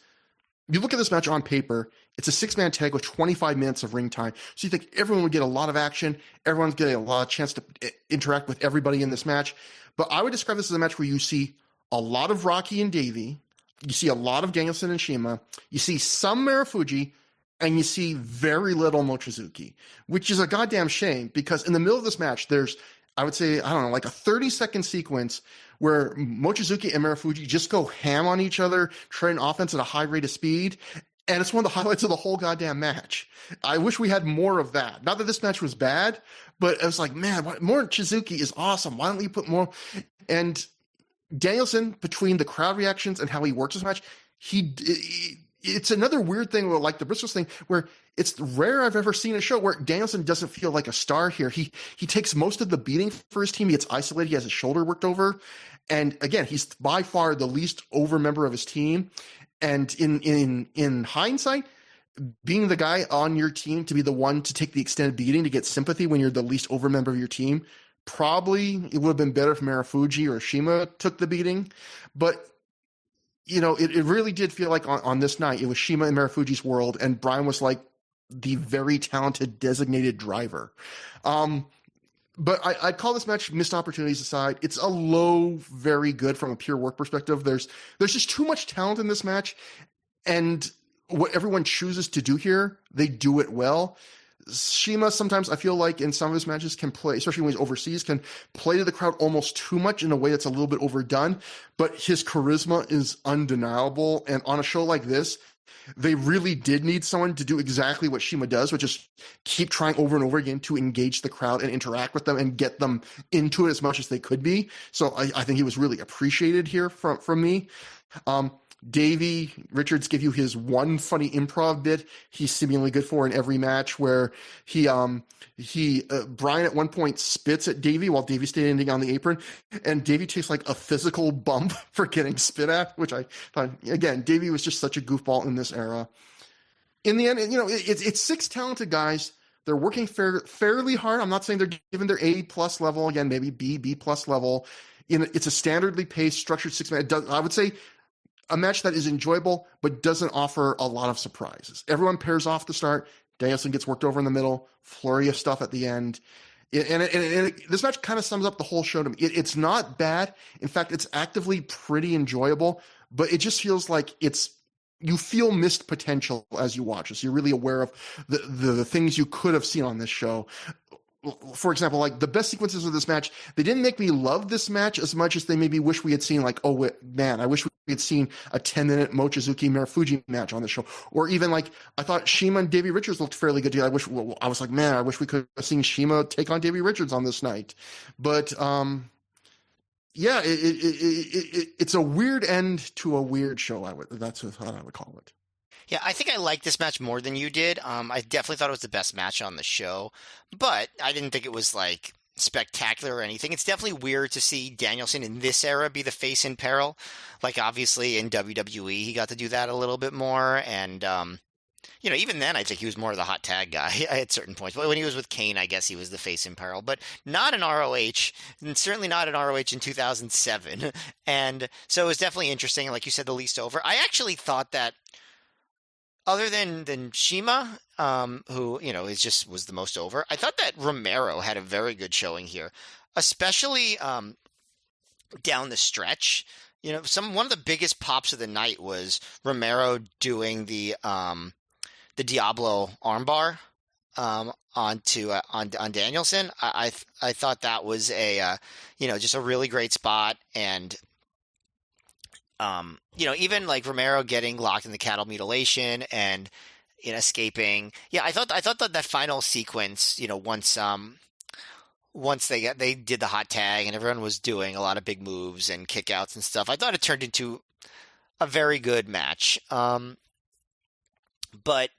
you look at this match on paper, it's a 6-man tag with 25 minutes of ring time. So you think everyone would get a lot of action. Everyone's getting a lot of chance to interact with everybody in this match. But I would describe this as a match where you see a lot of Rocky and Davey. You see a lot of Danielson and Shima. You see some Marufuji, and you see very little Mochizuki, which is a goddamn shame, because in the middle of this match, there's, I would say, I don't know, like a 30-second sequence where Mochizuki and Marufuji just go ham on each other, trading offense at a high rate of speed. And it's one of the highlights of the whole goddamn match. I wish we had more of that. Not that this match was bad, but I was like, man, more Chizuki is awesome. Why don't we put more? And Danielson, between the crowd reactions and how he works this match, it's another weird thing, like the Briscoes thing, where it's rare I've ever seen a show where Danielson doesn't feel like a star here. He takes most of the beating for his team. He gets isolated. He has his shoulder worked over. And again, he's by far the least over member of his team. And in hindsight, being the guy on your team to be the one to take the extended beating, to get sympathy when you're the least over member of your team, probably it would have been better if Marufuji or Shima took the beating. But it really did feel like on this night, it was Shima and Marufuji's world, and Brian was like the very talented designated driver. But I'd call this match, missed opportunities aside, it's a low, very good from a pure work perspective. There's just too much talent in this match, and what everyone chooses to do here, they do it well. Shima sometimes, I feel like in some of his matches, can play, especially when he's overseas, can play to the crowd almost too much in a way that's a little bit overdone, but his charisma is undeniable. And on a show like this, they really did need someone to do exactly what Shima does, which is keep trying over and over again to engage the crowd and interact with them and get them into it as much as they could be. So I think he was really appreciated here from me. Davey Richards give you his one funny improv bit he's seemingly good for in every match, where Brian at one point spits at Davey while Davey's standing on the apron, and Davey takes like a physical bump for getting spit at, which I thought, again, Davey was just such a goofball in this era. In the end, it's 6 talented guys. They're working fairly hard. I'm not saying they're given their A+ level, again, maybe B+ level. It's a standardly paced, structured 6-man. I would say a match that is enjoyable, but doesn't offer a lot of surprises. Everyone pairs off to start. Danielson gets worked over in the middle, flurry of stuff at the end. This match kind of sums up the whole show to me. It's not bad. In fact, it's actively pretty enjoyable, but it just feels like you feel missed potential as you watch it. So you're really aware of the things you could have seen on this show. For example, like the best sequences of this match, they didn't make me love this match as much as they maybe wish we had seen, like, oh man, I wish we had seen a 10-minute Mochizuki Marufuji match on the show. Or even like, I thought Shima and Davey Richards looked fairly good. I was like, man, I wish we could have seen Shima take on Davey Richards on this night. But yeah, it's a weird end to a weird show. That's what I would call it. Yeah, I think I liked this match more than you did. I definitely thought it was the best match on the show, but I didn't think it was like spectacular or anything. It's definitely weird to see Danielson in this era be the face in peril. Like obviously in WWE, he got to do that a little bit more, and even then, I think he was more of the hot tag guy at certain points. But when he was with Kane, I guess he was the face in peril, but not in ROH, and certainly not in ROH in 2007. And so it was definitely interesting. Like you said, the least over. I actually thought that, other than Shima, who, was the most over, I thought that Romero had a very good showing here, especially down the stretch. One of the biggest pops of the night was Romero doing the Diablo armbar onto on Danielson. I thought that was a just a really great spot, and even like Romero getting locked in the cattle mutilation and escaping. Yeah, I thought that final sequence, once they did the hot tag and everyone was doing a lot of big moves and kickouts and stuff, I thought it turned into a very good match. But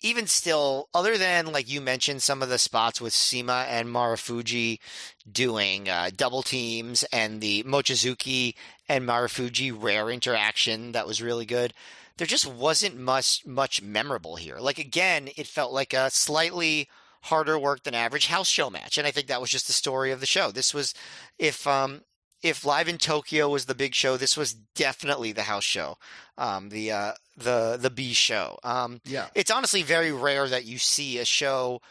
even still, other than like you mentioned, some of the spots with Sima and Marufuji doing double teams and the Mochizuki and Marufuji rare interaction that was really good, there just wasn't much memorable here. Like again, it felt like a slightly harder work than average house show match, and I think that was just the story of the show. This was if Live in Tokyo was the big show, this was definitely the house show, the B show. Yeah. It's honestly very rare that you see a show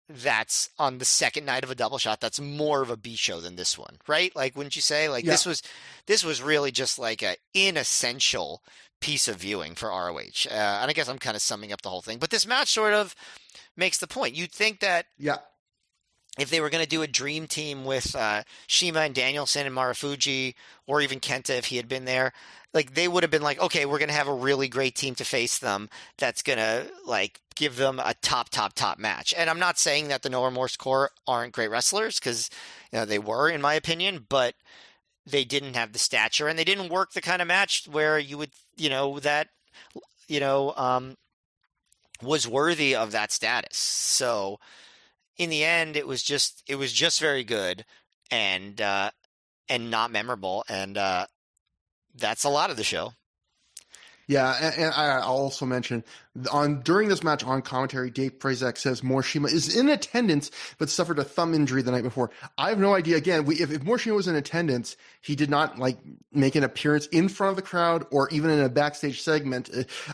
that's on the second night of a double shot that's more of a B show than this one, right? Like, wouldn't you say? Like Yeah. this was really just like a inessential piece of viewing for ROH. And I guess I'm kind of summing up the whole thing, but this match sort of makes the point. You'd think that Yeah. if they were going to do a dream team with Shima and Danielson and Marufuji, or even Kenta if he had been there, like they would have been like, okay, we're going to have a really great team to face them. That's going to like give them a top match. And I'm not saying that the No Remorse Corps aren't great wrestlers, because they were, in my opinion, but they didn't have the stature and they didn't work the kind of match where you would, that, was worthy of that status. So in the end, it was just very good and not memorable, and that's a lot of the show. Yeah, and I also mentioned during this match on commentary, Dave Prazak says Morishima is in attendance but suffered a thumb injury the night before. I have no idea. Again, if Morishima was in attendance, he did not like make an appearance in front of the crowd or even in a backstage segment.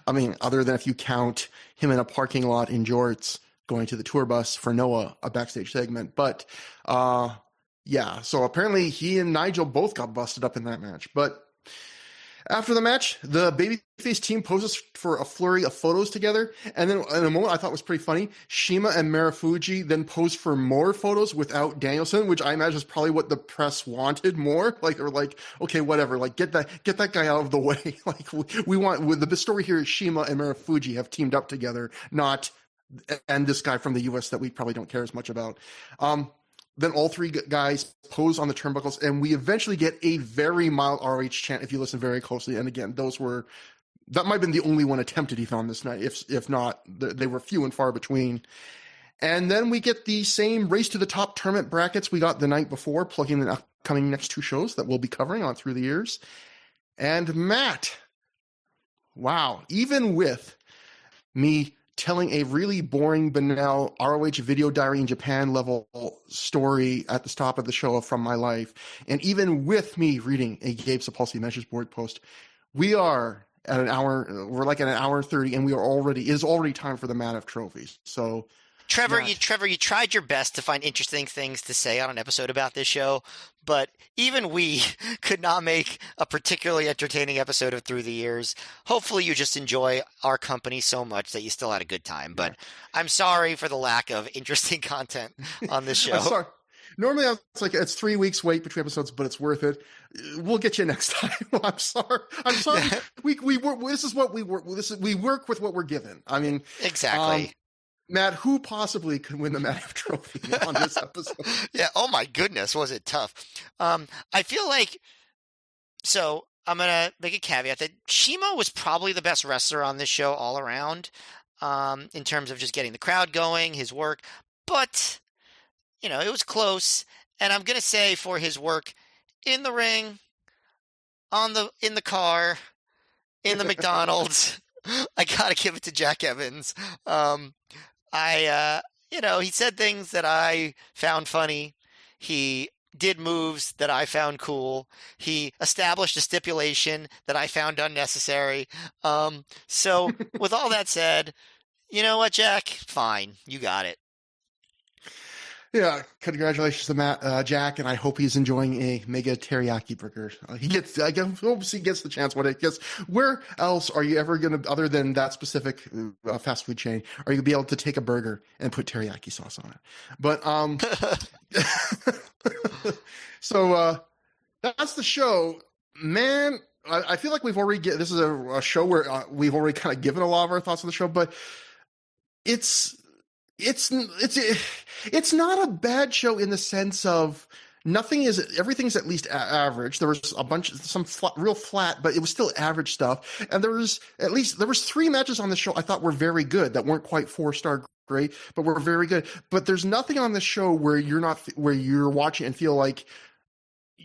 I mean, other than if you count him in a parking lot in jorts going to the tour bus for Noah, a backstage segment. But yeah, so apparently he and Nigel both got busted up in that match. But after the match, the babyface team poses for a flurry of photos together. And then in a moment I thought was pretty funny, Shima and Marufuji then posed for more photos without Danielson, which I imagine is probably what the press wanted more. Okay, whatever. Like, get that guy out of the way. Like, we want, the story here is Shima and Marufuji have teamed up together, not, and this guy from the US that we probably don't care as much about. Then all three guys pose on the turnbuckles, and we eventually get a very mild ROH chant if you listen very closely. And again, that might have been the only one attempted he found this night. If not, they were few and far between. And then we get the same race to the top tournament brackets we got the night before, plugging the upcoming next two shows that we'll be covering on Through the Years. And Matt, wow, even with me telling a really boring, banal ROH video diary in Japan level story at the top of the show from my life, and even with me reading a Gabe Sapolsky message board post, we are at an hour. We're like at an hour 30, and it is already time for the Mat of Trophies. So, Trevor, Matt, you tried your best to find interesting things to say on an episode about this show, but even we could not make a particularly entertaining episode of Through the Years. Hopefully you just enjoy our company so much that you still had a good time, but I'm sorry for the lack of interesting content on this show. I'm sorry. Normally, it's 3 weeks wait between episodes, but it's worth it. We'll get you next time. I'm sorry. We work. This is what we work. We work with what we're given. I mean, exactly. Matt, who possibly could win the Mat of Trophy on this episode? Yeah. Oh my goodness, was it tough? I feel like, so I'm gonna make a caveat that Shima was probably the best wrestler on this show all around, in terms of just getting the crowd going, his work. But it was close, and I'm gonna say for his work in the ring, in the car, in the McDonald's, I gotta give it to Jack Evans. He said things that I found funny. He did moves that I found cool. He established a stipulation that I found unnecessary. So with all that said, you know what, Jack? Fine. You got it. Yeah, congratulations to Matt, Jack, and I hope he's enjoying a mega teriyaki burger. I hope he gets the chance one day. Because where else are you ever going to, other than that specific fast food chain, are you going to be able to take a burger and put teriyaki sauce on it? But so that's the show, man. I feel like we've already this is a show where we've already kind of given a lot of our thoughts on the show, but it's it's not a bad show in the sense of everything's at least average. There was some real flat, but it was still average stuff. And there was 3 matches on the show I thought were very good that weren't quite 4-star great, but were very good. But there's nothing on the show where you're watching and feel like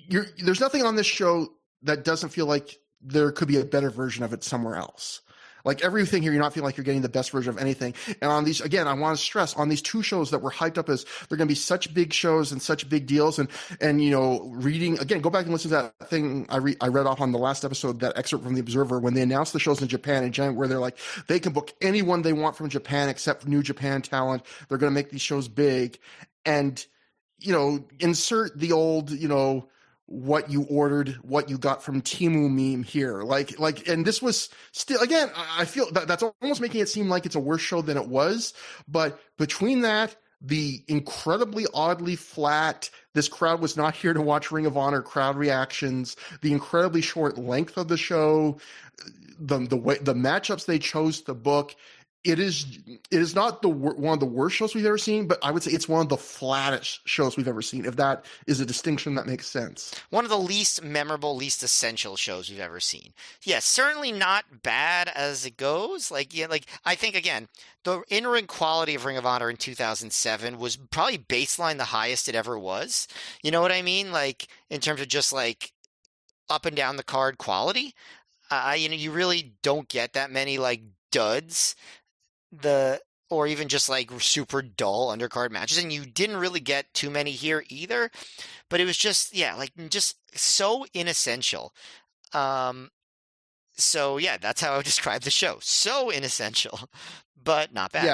there's nothing on this show that doesn't feel like there could be a better version of it somewhere else. Like everything here, you're not feeling like you're getting the best version of anything. And on these, again, I want to stress on these 2 shows that were hyped up as they're going to be such big shows and such big deals. And reading again, go back and listen to that thing I read off on the last episode, that excerpt from the Observer when they announced the shows in Japan and China, where they're like they can book anyone they want from Japan except New Japan talent. They're going to make these shows big, and insert the old what you ordered, what you got from Temu meme here. And this was still, again, I feel that's almost making it seem like it's a worse show than it was. But between that, the incredibly oddly flat, this crowd was not here to watch Ring of Honor crowd reactions, the incredibly short length of the show, the way the matchups they chose to book, it is not one of the worst shows we've ever seen, but I would say it's one of the flattest shows we've ever seen, if that is a distinction that makes sense. One of the least memorable, least essential shows we've ever seen. Yes, certainly not bad as it goes. I think, again, the in-ring quality of Ring of Honor in 2007 was probably baseline the highest it ever was. You know what I mean? In terms of just up and down the card quality. You really don't get that many duds. Or even just super dull undercard matches, and you didn't really get too many here either, but it was just just so inessential. So yeah, that's how I would describe the show. So inessential, but not bad.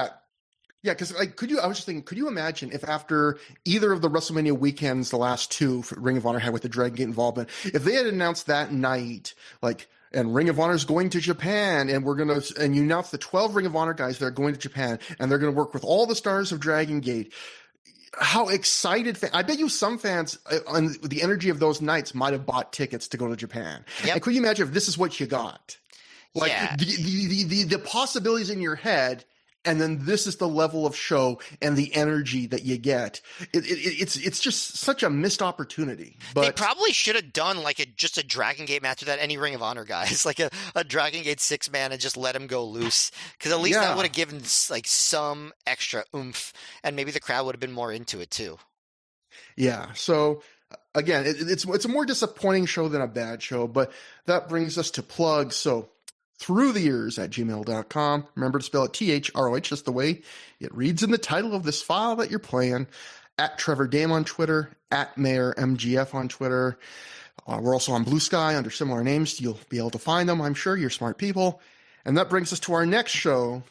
Yeah, because I was just thinking, could you imagine if after either of the WrestleMania weekends, the last 2 Ring of Honor had with the Dragon Gate involvement, if they had announced that night, and Ring of Honor is going to Japan, and you announce the 12 Ring of Honor guys that are going to Japan, and they're going to work with all the stars of Dragon Gate. How excited! I bet you some fans on the energy of those nights might have bought tickets to go to Japan. Yep. And could you imagine if this is what you got? The possibilities in your head. And then this is the level of show and the energy that you get. It's just such a missed opportunity. But they probably should have done just a Dragon Gate match without any Ring of Honor guys, a Dragon Gate 6-man, and just let him go loose. Because at least that would have given some extra oomph, and maybe the crowd would have been more into it too. Yeah. So again, it's a more disappointing show than a bad show, but that brings us to plugs. So ThROH The Years at gmail.com. Remember to spell it THROH, just the way it reads in the title of this file that you're playing. At Trevor Dame on Twitter. At Mayor MGF on Twitter. We're also on Blue Sky under similar names. You'll be able to find them, I'm sure. You're smart people. And that brings us to our next show,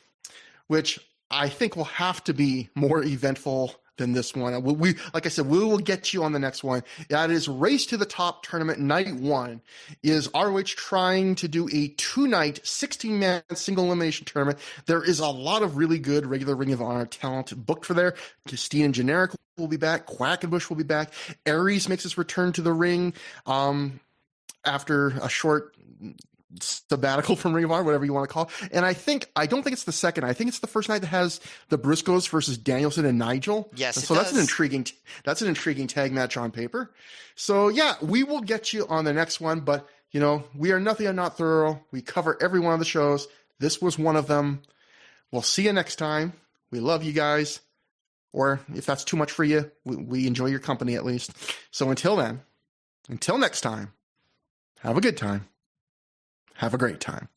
which I think will have to be more eventful than this one. Like I said, we will get you on the next one. That is Race to the Top Tournament. Night 1 is ROH trying to do a 2-night 16-man single elimination tournament. There is a lot of really good regular Ring of Honor talent booked for there. Christine and Generic will be back. Quackenbush will be back. Aries makes his return to the ring after a short sabbatical from Ring of Honor, whatever you want to call it. And I don't think it's the second. I think it's the first night that has the Briscoes versus Danielson and Nigel. Yes, so that's an intriguing tag match on paper. So yeah, we will get you on the next one, but we are nothing and not thorough. We cover every one of the shows. This was one of them. We'll see you next time. We love you guys. Or if that's too much for you, we enjoy your company at least. So until next time, have a good time. Have a great time.